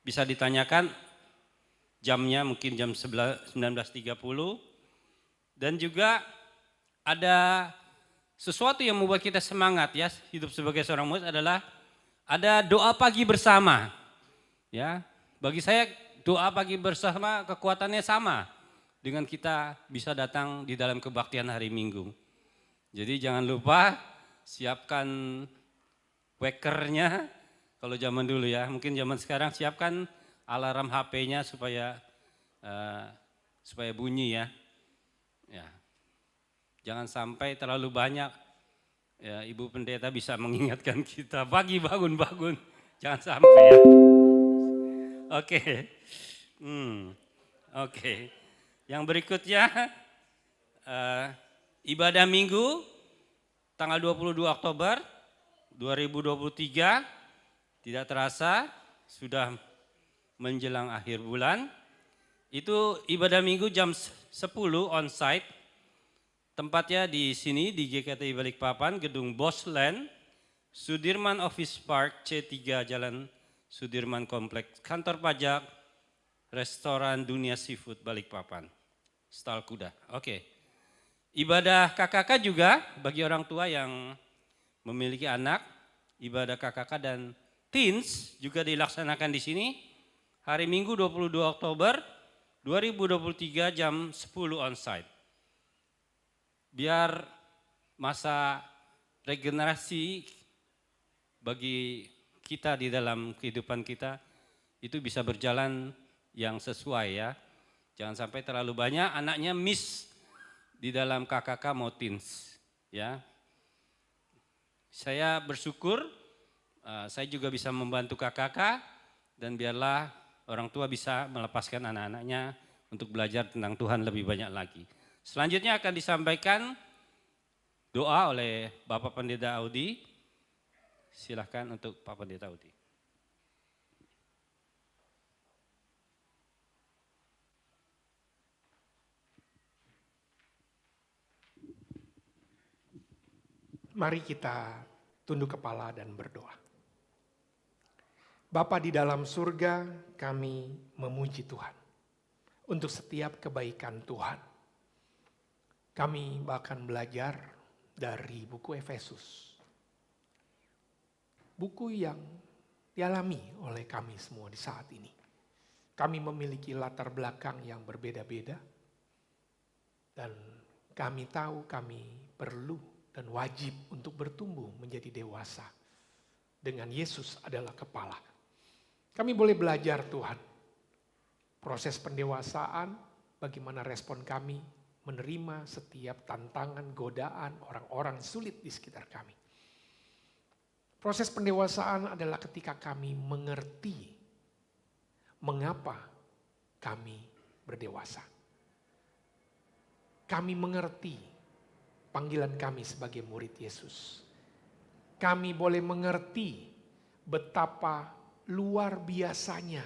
bisa ditanyakan jamnya, mungkin jam 19.30. Dan juga ada sesuatu yang membuat kita semangat ya, hidup sebagai seorang murid adalah ada doa pagi bersama. Ya, bagi saya doa pagi bersama kekuatannya sama dengan kita bisa datang di dalam kebaktian hari Minggu. Jadi jangan lupa siapkan wakernya kalau zaman dulu ya. Mungkin zaman sekarang siapkan alarm HP-nya supaya bunyi ya. Ya. Jangan sampai terlalu banyak ya, Ibu Pendeta bisa mengingatkan kita pagi bangun. Jangan sampai ya. Oke. Oke. Yang berikutnya ibadah Minggu tanggal 22 Oktober 2023, tidak terasa sudah menjelang akhir bulan. Itu ibadah Minggu jam 10 on-site. Tempatnya di sini di GKTI Balikpapan, Gedung Bosland, Sudirman Office Park C3 Jalan Sudirman Kompleks, Kantor Pajak, Restoran Dunia Seafood Balikpapan, Stal Kuda. Oke. Ibadah KKK juga bagi orang tua yang memiliki anak, ibadah KKK dan teens juga dilaksanakan di sini hari Minggu 22 Oktober 2023 jam 10 on-site. Biar masa regenerasi bagi kita di dalam kehidupan kita itu bisa berjalan yang sesuai ya. Jangan sampai terlalu banyak anaknya miss di dalam KKK mau teens ya. Saya bersyukur saya juga bisa membantu KKK Dan biarlah orang tua bisa melepaskan anak-anaknya untuk belajar tentang Tuhan lebih banyak lagi. Selanjutnya akan disampaikan doa oleh Bapak Pendeta Audi. Silahkan untuk Pak Pendeta Audi. Mari kita tunduk kepala dan berdoa. Bapa di dalam surga, kami memuji Tuhan untuk setiap kebaikan Tuhan. Kami bahkan belajar dari buku Efesus. Buku yang dialami oleh kami semua di saat ini. Kami memiliki latar belakang yang berbeda-beda. Dan kami tahu kami perlu dan wajib untuk bertumbuh menjadi dewasa. Dengan Yesus adalah kepala. Kami boleh belajar Tuhan. Proses pendewasaan, bagaimana respon kami menerima setiap tantangan, godaan, orang-orang sulit di sekitar kami. Proses pendewasaan adalah ketika kami mengerti mengapa kami berdewasa. Kami mengerti panggilan kami sebagai murid Yesus. Kami boleh mengerti betapa luar biasanya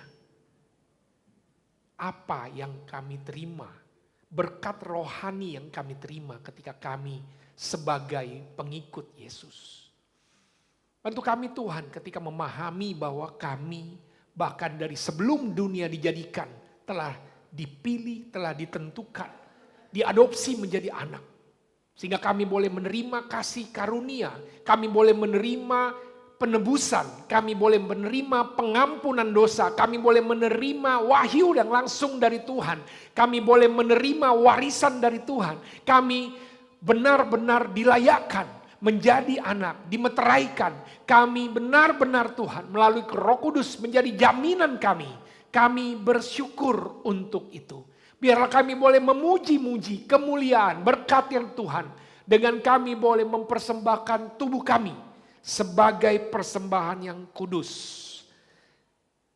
apa yang kami terima, berkat rohani yang kami terima ketika kami sebagai pengikut Yesus. Bantu kami Tuhan ketika memahami bahwa kami bahkan dari sebelum dunia dijadikan telah dipilih, telah ditentukan, diadopsi menjadi anak. Sehingga kami boleh menerima kasih karunia, kami boleh menerima penebusan, kami boleh menerima pengampunan dosa, kami boleh menerima wahyu yang langsung dari Tuhan, kami boleh menerima warisan dari Tuhan, kami benar-benar dilayakkan menjadi anak, dimeteraikan, kami benar-benar Tuhan melalui Roh Kudus menjadi jaminan kami bersyukur untuk itu. Biarlah kami boleh memuji-muji kemuliaan, berkat yang Tuhan. Dengan kami boleh mempersembahkan tubuh kami sebagai persembahan yang kudus.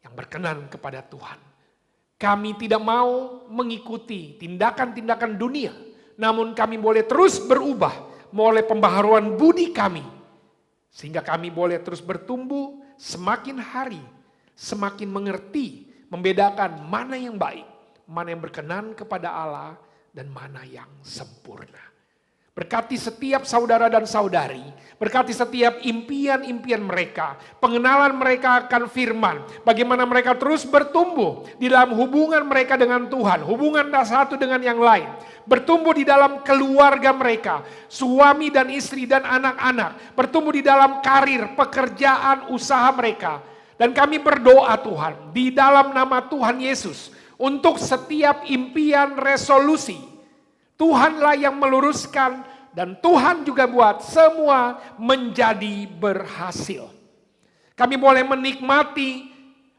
Yang berkenan kepada Tuhan. Kami tidak mau mengikuti tindakan-tindakan dunia. Namun kami boleh terus berubah oleh pembaharuan budi kami. Sehingga kami boleh terus bertumbuh semakin hari. Semakin mengerti, membedakan mana yang baik. Mana yang berkenan kepada Allah dan mana yang sempurna. Berkati setiap saudara dan saudari, berkati setiap impian-impian mereka, pengenalan mereka akan firman, bagaimana mereka terus bertumbuh di dalam hubungan mereka dengan Tuhan, hubungan satu dengan yang lain, bertumbuh di dalam keluarga mereka, suami dan istri dan anak-anak, bertumbuh di dalam karir, pekerjaan, usaha mereka. Dan kami berdoa Tuhan, di dalam nama Tuhan Yesus, untuk setiap impian resolusi, Tuhanlah yang meluruskan dan Tuhan juga buat semua menjadi berhasil. Kami boleh menikmati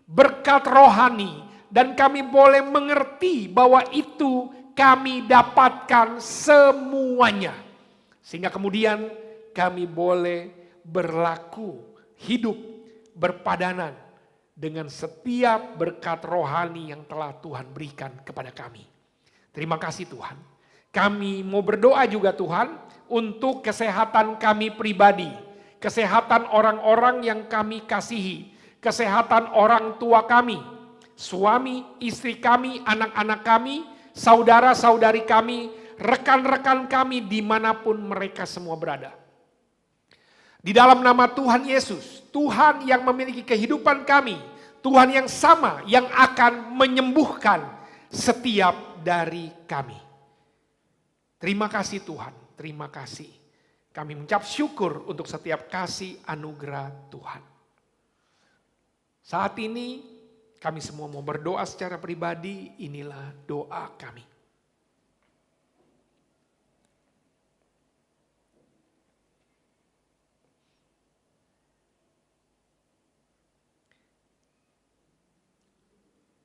berkat rohani dan kami boleh mengerti bahwa itu kami dapatkan semuanya. Sehingga kemudian kami boleh berlaku, hidup, berpadanan dengan setiap berkat rohani yang telah Tuhan berikan kepada kami. Terima kasih Tuhan. Kami mau berdoa juga Tuhan untuk kesehatan kami pribadi. Kesehatan orang-orang yang kami kasihi. Kesehatan orang tua kami. Suami, istri kami, anak-anak kami, saudara-saudari kami, rekan-rekan kami dimanapun mereka semua berada. Di dalam nama Tuhan Yesus, Tuhan yang memiliki kehidupan kami, Tuhan yang sama yang akan menyembuhkan setiap dari kami. Terima kasih Tuhan, terima kasih. Kami mengucap syukur untuk setiap kasih anugerah Tuhan. Saat ini kami semua mau berdoa secara pribadi, inilah doa kami.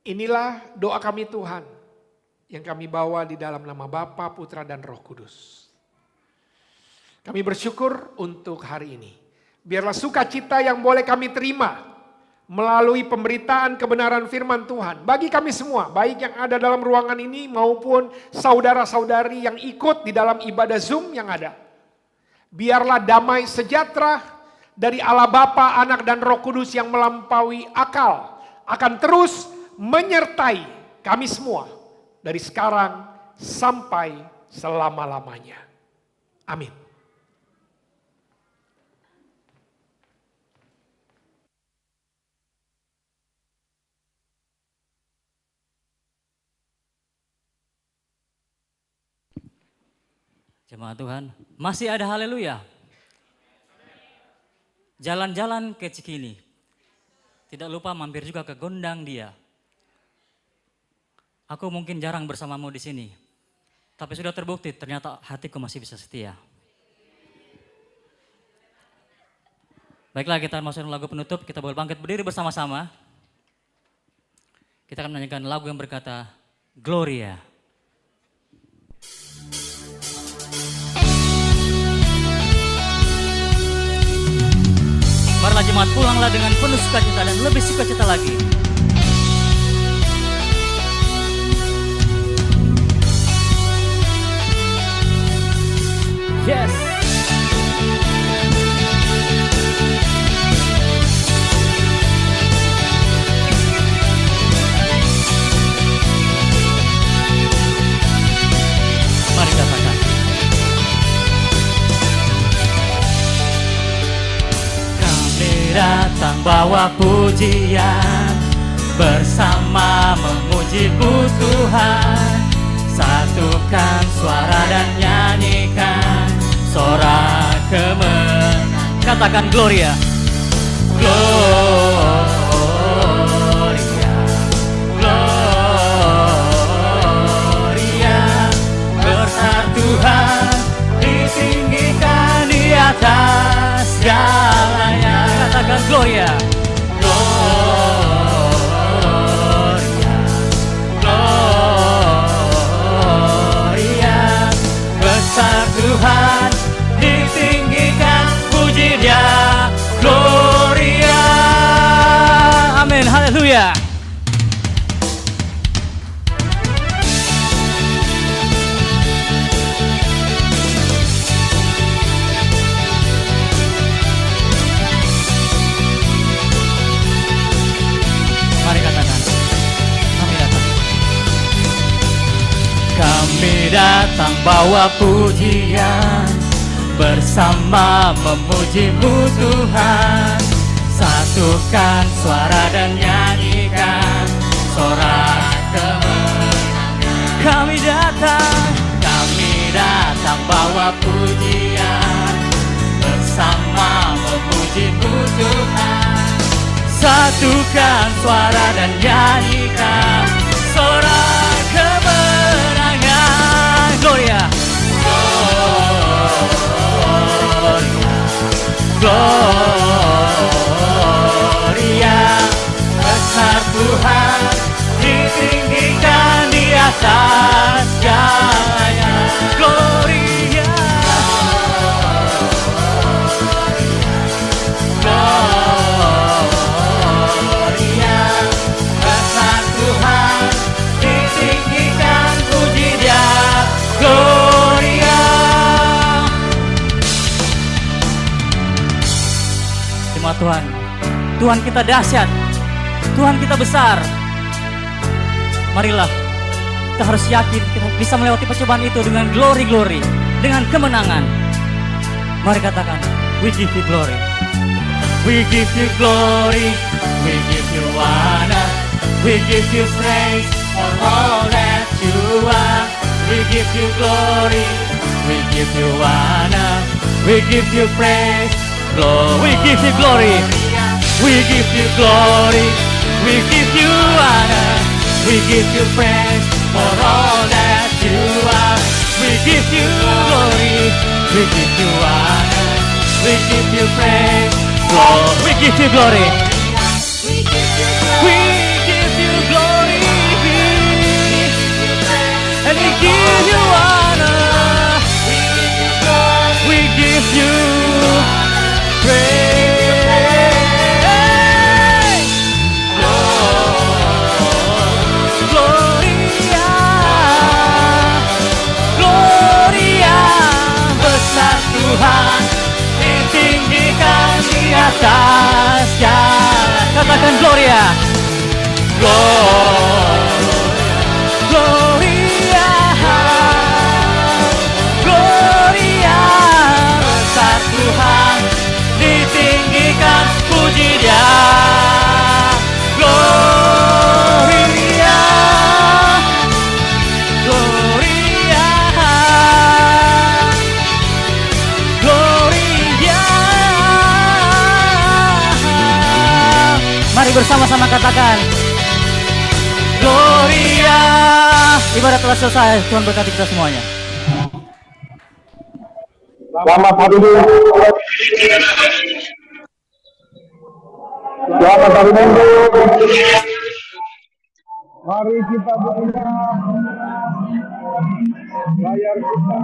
Inilah doa kami Tuhan yang kami bawa di dalam nama Bapa, Putra dan Roh Kudus. Kami bersyukur untuk hari ini. Biarlah sukacita yang boleh kami terima melalui pemberitaan kebenaran firman Tuhan. Bagi kami semua, baik yang ada dalam ruangan ini maupun saudara-saudari yang ikut di dalam ibadah Zoom yang ada. Biarlah damai sejahtera dari Allah Bapa, Anak dan Roh Kudus yang melampaui akal akan terus menyertai kami semua dari sekarang sampai selama-lamanya. Amin. Jemaat Tuhan, masih ada haleluya. Jalan-jalan ke Cikini. Tidak lupa mampir juga ke Gondang Dia. Aku mungkin jarang bersamamu di sini. Tapi sudah terbukti ternyata hatiku masih bisa setia. Baiklah, kita masuk lagu penutup, kita boleh bangkit berdiri bersama-sama. Kita akan menyanyikan lagu yang berkata Gloria. Marilah jemaat pulanglah dengan penuh sukacita dan lebih sukacita lagi. Yes. Mari katakan. Kami datang bawa pujian, bersama memuji-Mu Tuhan. Satukan suara dan nyanyikan sorak kemenangan. Katakan Gloria. Gloria, Gloria. Besar Tuhan, ditinggikan di atas segalanya. Katakan Gloria. Gloria, Gloria. Besar Tuhan, ditinggikan, puji Dia, Gloria. Amin, haleluya. Mari katakan, kami datang. Kami datang bawa pujian, bersama memuji-Mu Tuhan. Satukan suara dan nyanyikan sorak kemenangan. Kami datang bawa pujian, bersama memuji-Mu Tuhan. Satukan suara dan nyanyikan sorak kemenangan. Gloria. Gloria, besar Tuhan, ditinggikan di atas segalanya. Gloria, Gloria, besar Tuhan, ditinggikan, puji Dia, Gloria. Jemaat Tuhan, Tuhan kita dahsyat, Tuhan kita besar. Marilah kita harus yakin kita bisa melewati percobaan itu dengan glory, dengan kemenangan. Mari katakan, we give you glory, we give you glory, we give you honor, we give you praise for all that you are. We give you glory, we give you honor, we give you praise. We give you glory, we give you glory, we give you honor, we give you praise for all that you are. We give you glory, we give you honor, we give you praise. Lord, we give you glory, we give you glory, and we give you honor, we give you praise. Gloria, Gloria, besar Tuhan, ditinggikan puji Dia. Gloria, Gloria, Gloria. Mari bersama-sama katakan, Gloria. ibadah telah selesai. Tuhan berkati kita semuanya. Selamat hari Minggu. Selamat hari Minggu. Mari kita buka layar kita.